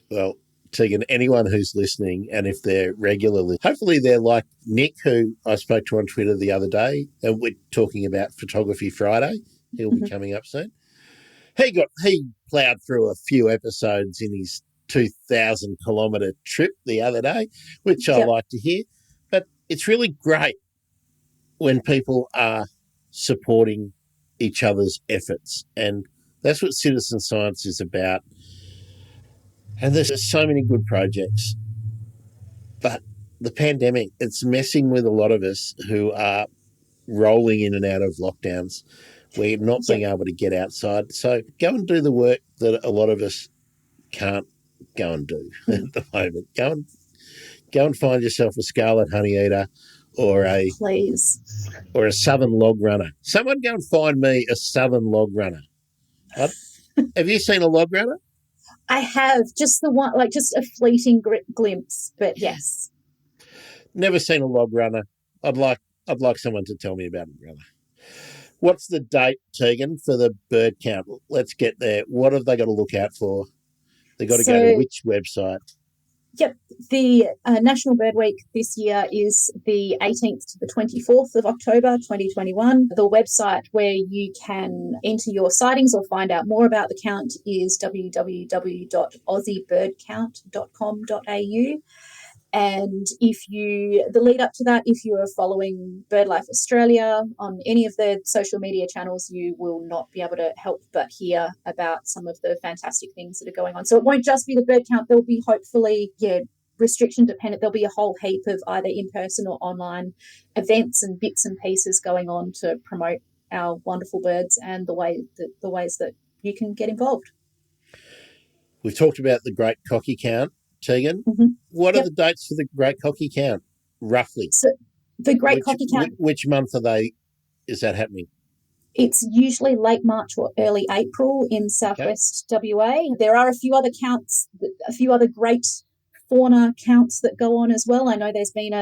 Well, Tegan, anyone who's listening, and if they're regularly, hopefully they're like Nick, who I spoke to on Twitter the other day, and we're talking about Photography Friday. He'll be coming up soon. He ploughed through a few episodes in his 2,000-kilometre trip the other day, which I like to hear. But it's really great when people are supporting each other's efforts, and that's what citizen science is about. And there's so many good projects. But the pandemic, it's messing with a lot of us who are rolling in and out of lockdowns. We're not being able to get outside. So go and do the work that a lot of us can't go and do at the moment. Go and find yourself a scarlet honeyeater or a southern log runner. Someone go and find me a southern log runner. Have you seen a log runner? I have, just the one, like just a fleeting glimpse, but yes. Never seen a log runner. I'd like someone to tell me about a runner. What's the date, Tegan, for the bird count? Let's get there. What have they got to look out for? They got to go to which website? Yep. The National Bird Week this year is the 18th to the 24th of October 2021. The website where you can enter your sightings or find out more about the count is www.aussiebirdcount.com.au. And the lead up to that, if you are following BirdLife Australia on any of the social media channels, you will not be able to help but hear about some of the fantastic things that are going on. So it won't just be the bird count. There'll be hopefully, restriction dependent. There'll be a whole heap of either in-person or online events and bits and pieces going on to promote our wonderful birds and the ways that you can get involved. We've talked about the Great Cocky Count, Tegan. What are the dates for the Great Cocky Count, roughly? So the Great Cocky Count. Which month is that happening? It's usually late March or early April in southwest WA. There are a few other counts, a few other great fauna counts that go on as well. I know there's been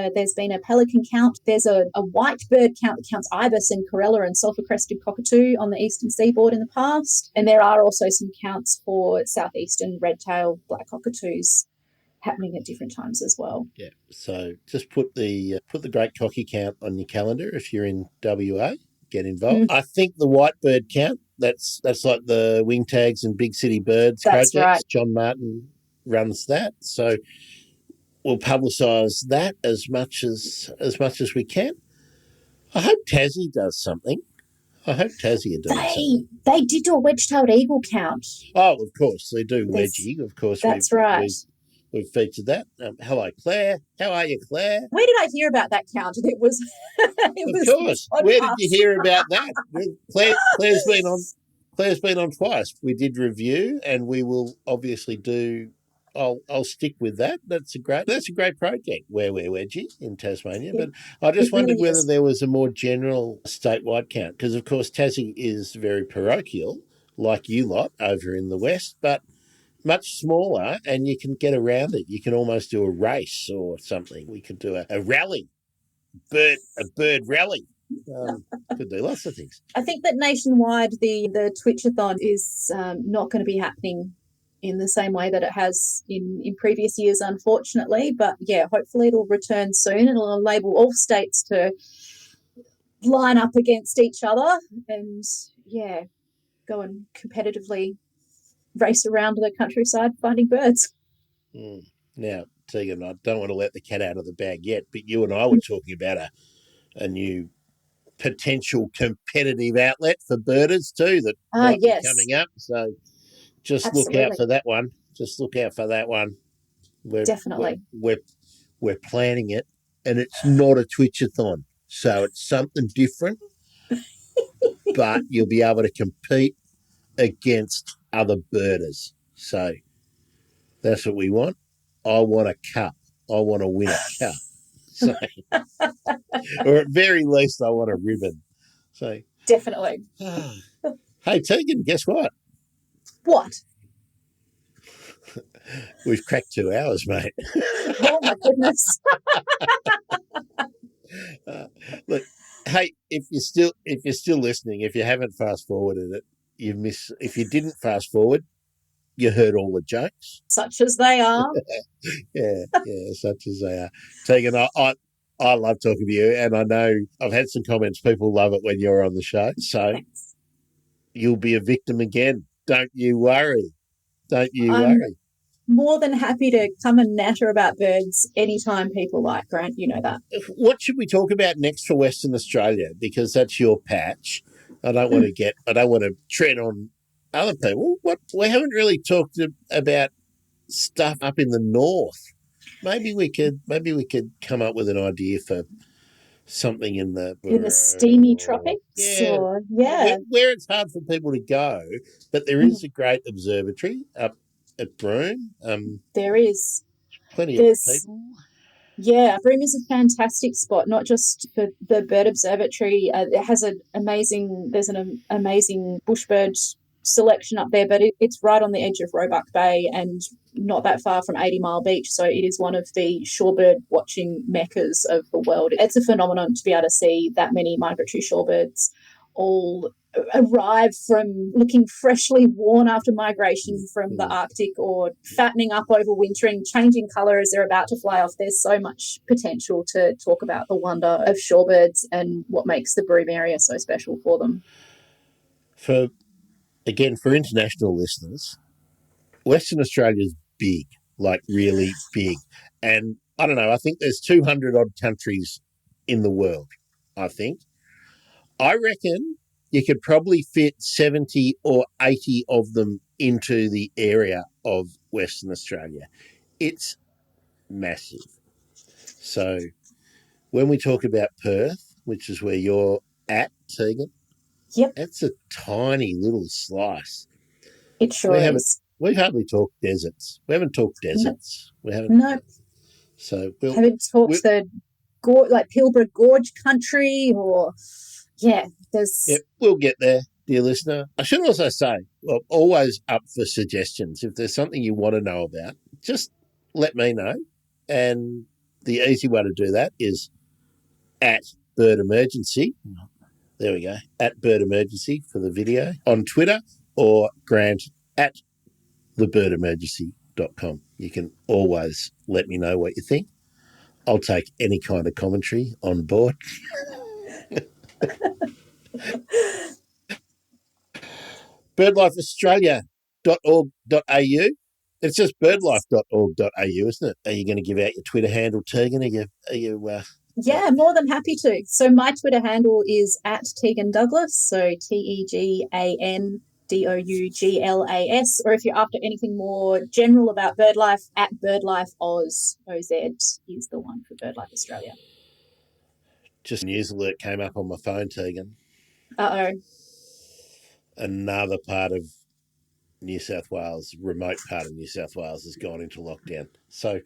a pelican count. There's a white bird count that counts ibis and corella and sulphur-crested cockatoo on the eastern seaboard in the past. And there are also some counts for southeastern red-tailed black cockatoos happening at different times as well. Yeah. So just put the great cocky count on your calendar if you're in WA. Get involved. I think the white bird count, that's like the wing tags and big city birds That's projects. right. John Martin runs that. So we'll publicise that as much as we can. I hope Tassie does something. I hope Tassie are doing something. They did do a wedge-tailed eagle count. Oh, of course, they do wedgie. Of course, that's right. We've featured that. Hello, Claire. How are you, Claire? Where did I hear about that count? It was. Of course. Where did you hear about that? Claire's been on twice. We did review, and we will obviously do. I'll stick with that. That's a great project. Where we're wedgie in Tasmania, but I just wondered whether there was a more general statewide count, because of course Tassie is very parochial, like you lot over in the west, but much smaller, and you can get around it. You can almost do a race or something. We could do a rally, a bird rally. Could do lots of things. I think that nationwide the Twitchathon is not going to be happening in the same way that it has in previous years, unfortunately. But yeah, hopefully it'll return soon. It'll enable all states to line up against each other and go and competitively race around the countryside finding birds. Now, Tegan, I don't want to let the cat out of the bag yet, but you and I were talking about a new potential competitive outlet for birders too that might be coming up. So just look out for that one. Definitely. We're planning it, and it's not a Twitchathon, so it's something different, but you'll be able to compete against other birders. So that's what we want. I want a cup. I want to win a cup. So, or at very least, I want a ribbon. So definitely. Hey, Tegan, guess what? What? We've cracked 2 hours, mate. Oh my goodness. Look, hey, if you're still listening, if you haven't fast forwarded it, if you didn't fast forward, you heard all the jokes. Such as they are. yeah, such as they are. Tegan, I love talking to you, and I know I've had some comments. People love it when you're on the show. So Thanks. You'll be a victim again. Don't you worry. Worry. More than happy to come and natter about birds anytime people like, Grant. You know that. What should we talk about next for Western Australia? Because that's your patch. I don't want to tread on other people. We haven't really talked about stuff up in the north. Maybe we could come up with an idea for something in the steamy tropics. Where it's hard for people to go, but there is a great observatory up at Broome. There is plenty of people. Yeah, Broome is a fantastic spot, not just for the bird observatory. It has an amazing bushbird selection up there, but it's right on the edge of Roebuck Bay and not that far from 80 Mile Beach, so it is one of the shorebird watching meccas of the world. It's a phenomenon to be able to see that many migratory shorebirds all arrive from looking freshly worn after migration from the Arctic or fattening up over wintering, changing colour as they're about to fly off. There's so much potential to talk about the wonder of shorebirds and what makes the Broome area so special for them. For international listeners, Western Australia's big, like really big. And I don't know, I think there's 200 odd countries in the world, I think. I reckon you could probably fit 70 or 80 of them into the area of Western Australia. It's massive. So when we talk about Perth, which is where you're at, Tegan, yep, that's a tiny little slice. It sure is. We've hardly talked deserts. We haven't talked deserts. No. We haven't. No. So haven't talked the like Pilbara Gorge country or there's we'll get there, dear listener. I should also say, well, always up for suggestions. If there's something you want to know about, just let me know. And the easy way to do that is at Bird Emergency. There we go. At Bird Emergency for the video on Twitter, or Grant at thebirdemergency.com. You can always let me know what you think. I'll take any kind of commentary on board. BirdlifeAustralia.org.au. It's just birdlife.org.au, isn't it? Are you going to give out your Twitter handle, Tegan? Yeah, more than happy to. So my Twitter handle is at Tegan Douglas, so TEGANDOUGLAS, or if you're after anything more general about BirdLife, at BirdLife Oz, OZ is the one for BirdLife Australia. Just a news alert came up on my phone, Tegan. Uh-oh. Another part of New South Wales, remote part of New South Wales, has gone into lockdown. So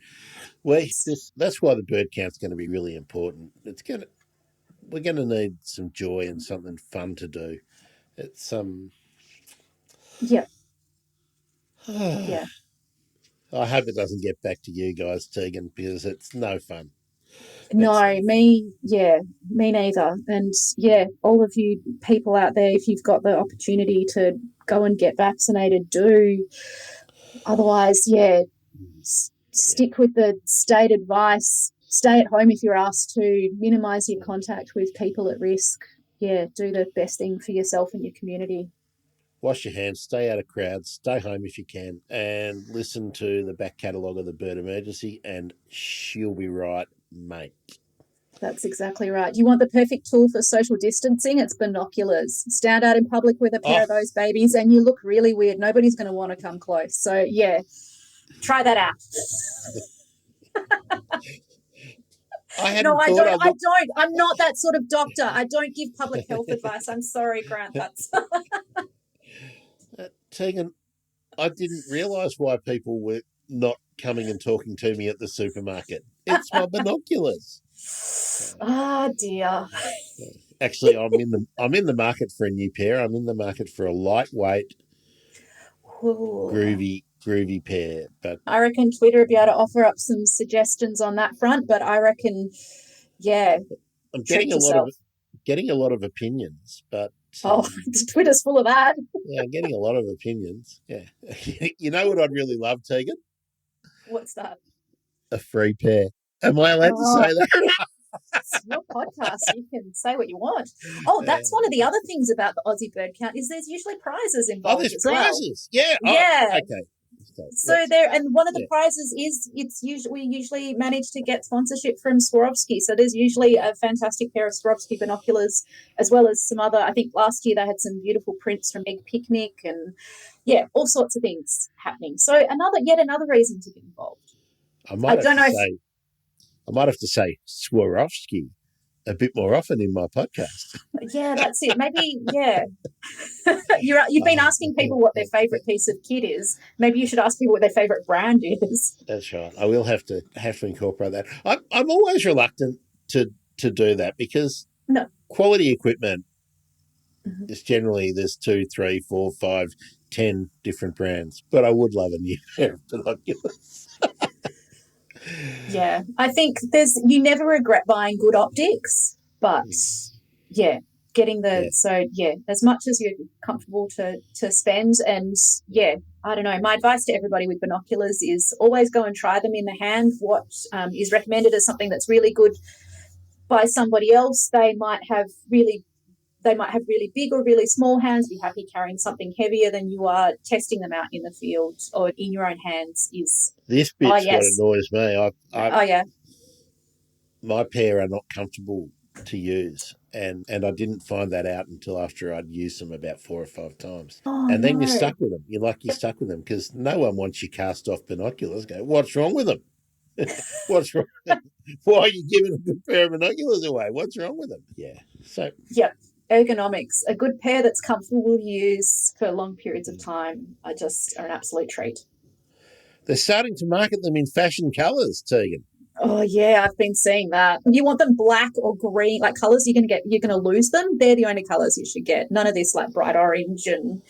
that's why the bird count's going to be really important. We're going to need some joy and something fun to do. It's yeah. Yeah. I hope it doesn't get back to you guys, Tegan, because it's no fun. No, me neither. And all of you people out there, if you've got the opportunity to go and get vaccinated, do. Otherwise, stick with the state advice. Stay at home if you're asked to. Minimise your contact with people at risk. Yeah, do the best thing for yourself and your community. Wash your hands, stay out of crowds, stay home if you can, and listen to the back catalogue of the Bird Emergency, and she'll be right, mate. That's exactly right. You want the perfect tool for social distancing? It's binoculars. Stand out in public with a pair of those babies and you look really weird. Nobody's going to want to come close. So, try that out. I don't. I'm not that sort of doctor. I don't give public health advice. I'm sorry, Grant. Tegan, I didn't realise why people were not coming and talking to me at the supermarket. It's my binoculars. Dear. Actually, I'm in the market for a new pair. I'm in the market for a lightweight, groovy pair. But I reckon Twitter would be able to offer up some suggestions on that front. But I reckon, I'm getting a lot of opinions. But Twitter's full of that. Yeah, I'm getting a lot of opinions. Yeah, you know what I'd really love, Tegan? What's that? A free pair. Am I allowed to say that? It's your podcast. You can say what you want. That's one of the other things about the Aussie Bird Count is there's usually prizes involved. There's prizes. Well. Yeah. Yeah. Okay. So and one of the prizes is we usually manage to get sponsorship from Swarovski. So there's usually a fantastic pair of Swarovski binoculars, as well as some other. I think last year they had some beautiful prints from Egg Picnic, and all sorts of things happening. So yet another reason to get involved. I might have to say Swarovski a bit more often in my podcast. Yeah, that's it. Maybe, You've been asking people what their favourite piece of kit is. Maybe you should ask people what their favourite brand is. That's right. I will have to incorporate that. I'm always reluctant to do that because quality equipment is generally there's 2, 3, 4, 5, 10 different brands. But I would love a new pair of binoculars. Yeah, I think you never regret buying good optics, but getting as much as you're comfortable to spend, and I don't know. My advice to everybody with binoculars is always go and try them in the hand. What is recommended as something that's really good by somebody else, they might have really big or really small hands, be happy carrying something heavier than you are. Testing them out in the field or in your own hands is... This bit's what annoys me. My pair are not comfortable to use, and I didn't find that out until after I'd used them about 4 or 5 times. And then you're stuck with them. You're stuck with them because no one wants your cast-off binoculars. Go, what's wrong with them? What's wrong? Why are you giving a good pair of binoculars away? What's wrong with them? Yeah. So... Yep. Ergonomics, a good pair that's comfortable to use for long periods of time are an absolute treat. They're starting to market them in fashion colours, Tegan. Oh yeah, I've been seeing that. You want them black or green, like colors you're gonna lose them. They're the only colors you should get. None of this like bright orange and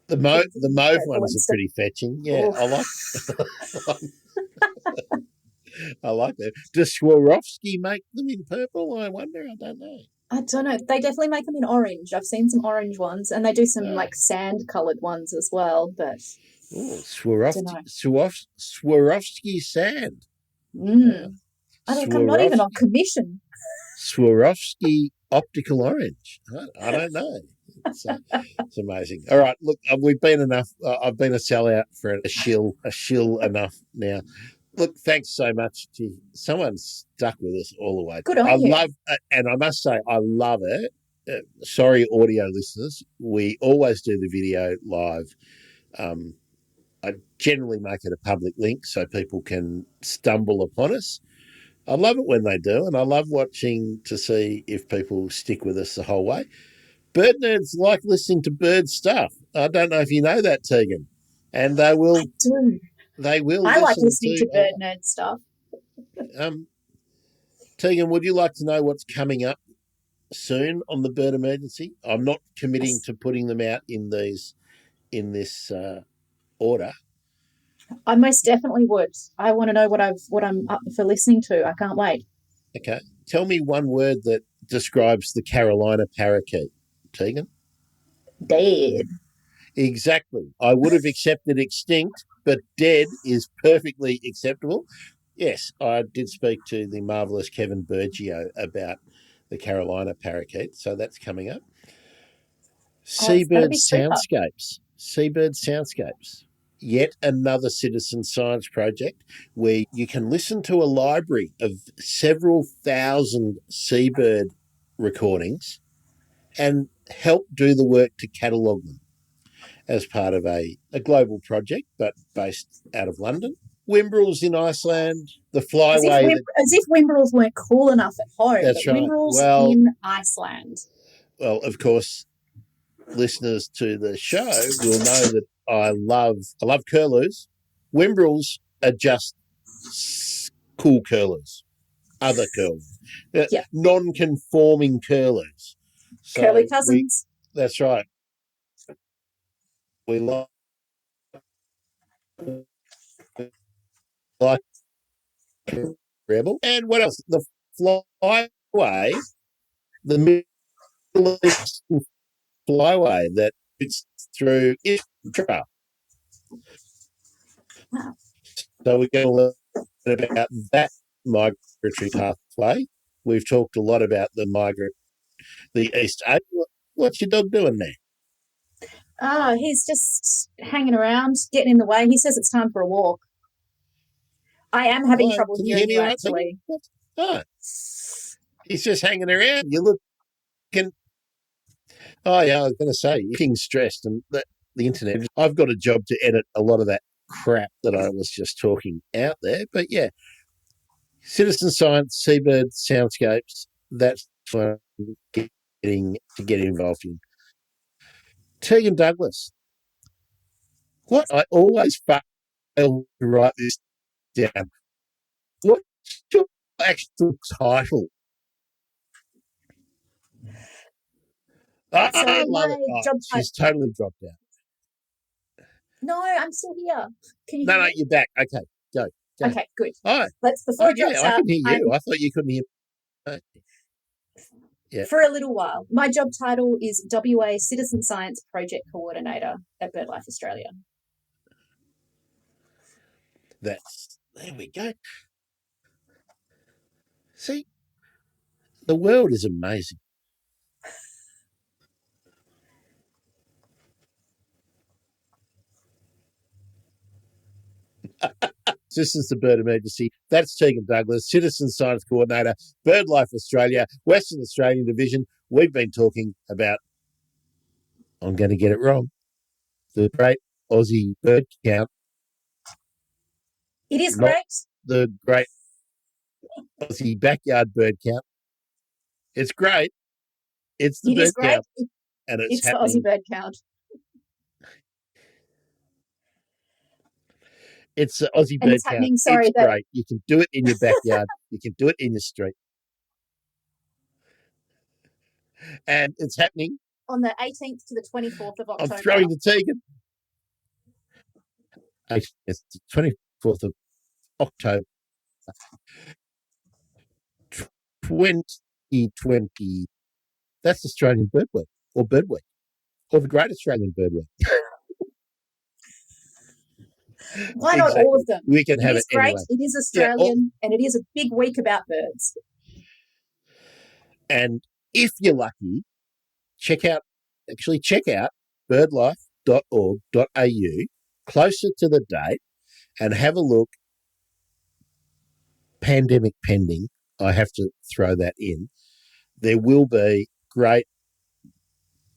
pink The and mauve purple ones and are stuff. pretty fetching. Yeah, Oh, I like that. Does Swarovski make them in purple? I wonder. I don't know. I don't know. They definitely make them in orange. I've seen some orange ones, and they do some Ah, like sand colored ones as well. But oh, I don't know. Swarovski sand. Wow. Mm. I'm not even on Swarovski commission. Swarovski optical orange. I don't know. It's amazing. All right, look, we've been enough. I've been a sellout for a shill enough now. Look, thanks so much to someone stuck with us all the way. Good I on you. love, and I must say, I love it. Sorry, audio listeners, we always do the video live. Um, I generally make it a public link so people can stumble upon us. I love it when they do, and I love watching to see if people stick with us the whole way. Bird nerds like listening to bird stuff. I don't know if you know that, Tegan, and I do. they will I like listen listening to to a bird lot. nerd stuff. Tegan, would you like to know what's coming up soon on the bird emergency? I'm not committing to putting them out in this order. I most definitely would. I want to know what I'm up for listening to. I can't wait. Okay, tell me one word that describes the Carolina parakeet, Tegan. Dead. Exactly. I would have accepted extinct, but dead is perfectly acceptable. Yes, I did speak to the marvellous Kevin Burgio about the Carolina parakeet, so that's coming up. Oh, it's going to Seabird be super. soundscapes. Seabird soundscapes. Yet another citizen science project where you can listen to a library of several thousand seabird recordings and help do the work to catalogue them as part of a global project, but based out of London. Wimbrels in Iceland, the flyway that. As if Wimbrels weren't cool enough at home, but That's right. Wimbrels in Iceland. Well, of course, listeners to the show will know that I love curlews. Wimbrels are just cool curlews, other curlews, Yeah, non-conforming curlews. curly So cousins. that's right. We like rebel. And what else? The flyway, the Middle Eastern flyway that it's through Istra. Wow. So we're going to learn about that migratory pathway. We've talked a lot about the East Aid. What's your dog doing there? Oh, he's just hanging around, getting in the way. He says it's time for a walk. I am having Hello, trouble can you hear hearing me you, all right, Tegan? actually. Oh, he's just hanging around. You looking. Oh, yeah, I was going to say, you're getting stressed and the internet. I've got a job to edit a lot of that crap that I was just talking out there. But yeah, citizen science, seabird soundscapes, that's what I'm getting to get involved in. Tegan Douglas, what I always fail to write this down. What's your actual title? Oh, So I love my it. Oh, job type. she's totally dropped out. No, I'm still here. Can you No, hear no, me? you're back. Okay, go, go. Okay, good. Oh, Let's before oh it yeah, drops I out. can hear I'm you. I thought you couldn't hear me. Yeah, for a little while. My job title is WA Citizen Science Project Coordinator at BirdLife Australia. there we go. See, the world is amazing. This is the bird emergency. That's Tegan Douglas, Citizen Science Coordinator, BirdLife Australia, Western Australian Division. We've been talking about, I'm going to get it wrong, the great Aussie bird count, It is not great. the great Aussie backyard bird count. It's great. It's the It is bird great. count, and it's It's the Aussie happening. Bird Count. It's the Aussie And Bird it's Count. happening, sorry, It's great. You can do it in your backyard. You can do it in your street. And it's happening on the 18th to the 24th of I'm October. throwing the Tegan. It's the 24th of October, 2020. That's Australian Bird Week or Bird Week or the Great Australian Bird Week. Why not all of them? We can have it is it great. anyway. It is Australian, and it is a big week about birds. And if you're lucky, check out birdlife.org.au closer to the date and have a look. Pandemic pending, I have to throw that in. There will be great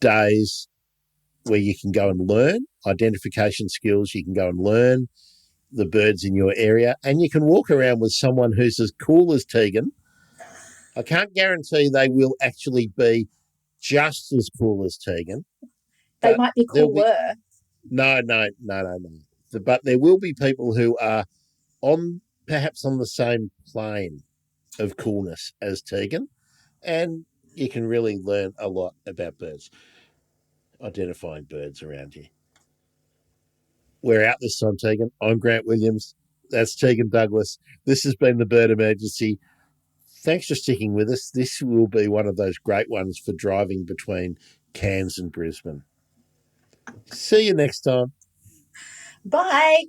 days where you can go and learn identification skills. You can go and learn the birds in your area, and you can walk around with someone who's as cool as Tegan. I can't guarantee they will actually be just as cool as Tegan. They might be cooler. No. But there will be people who are perhaps on the same plane of coolness as Tegan, and you can really learn a lot about birds, identifying birds around here. We're out this time, Tegan. I'm Grant Williams. That's Tegan Douglas. This has been the Bird Emergency. Thanks for sticking with us. This will be one of those great ones for driving between Cairns and Brisbane. See you next time. Bye.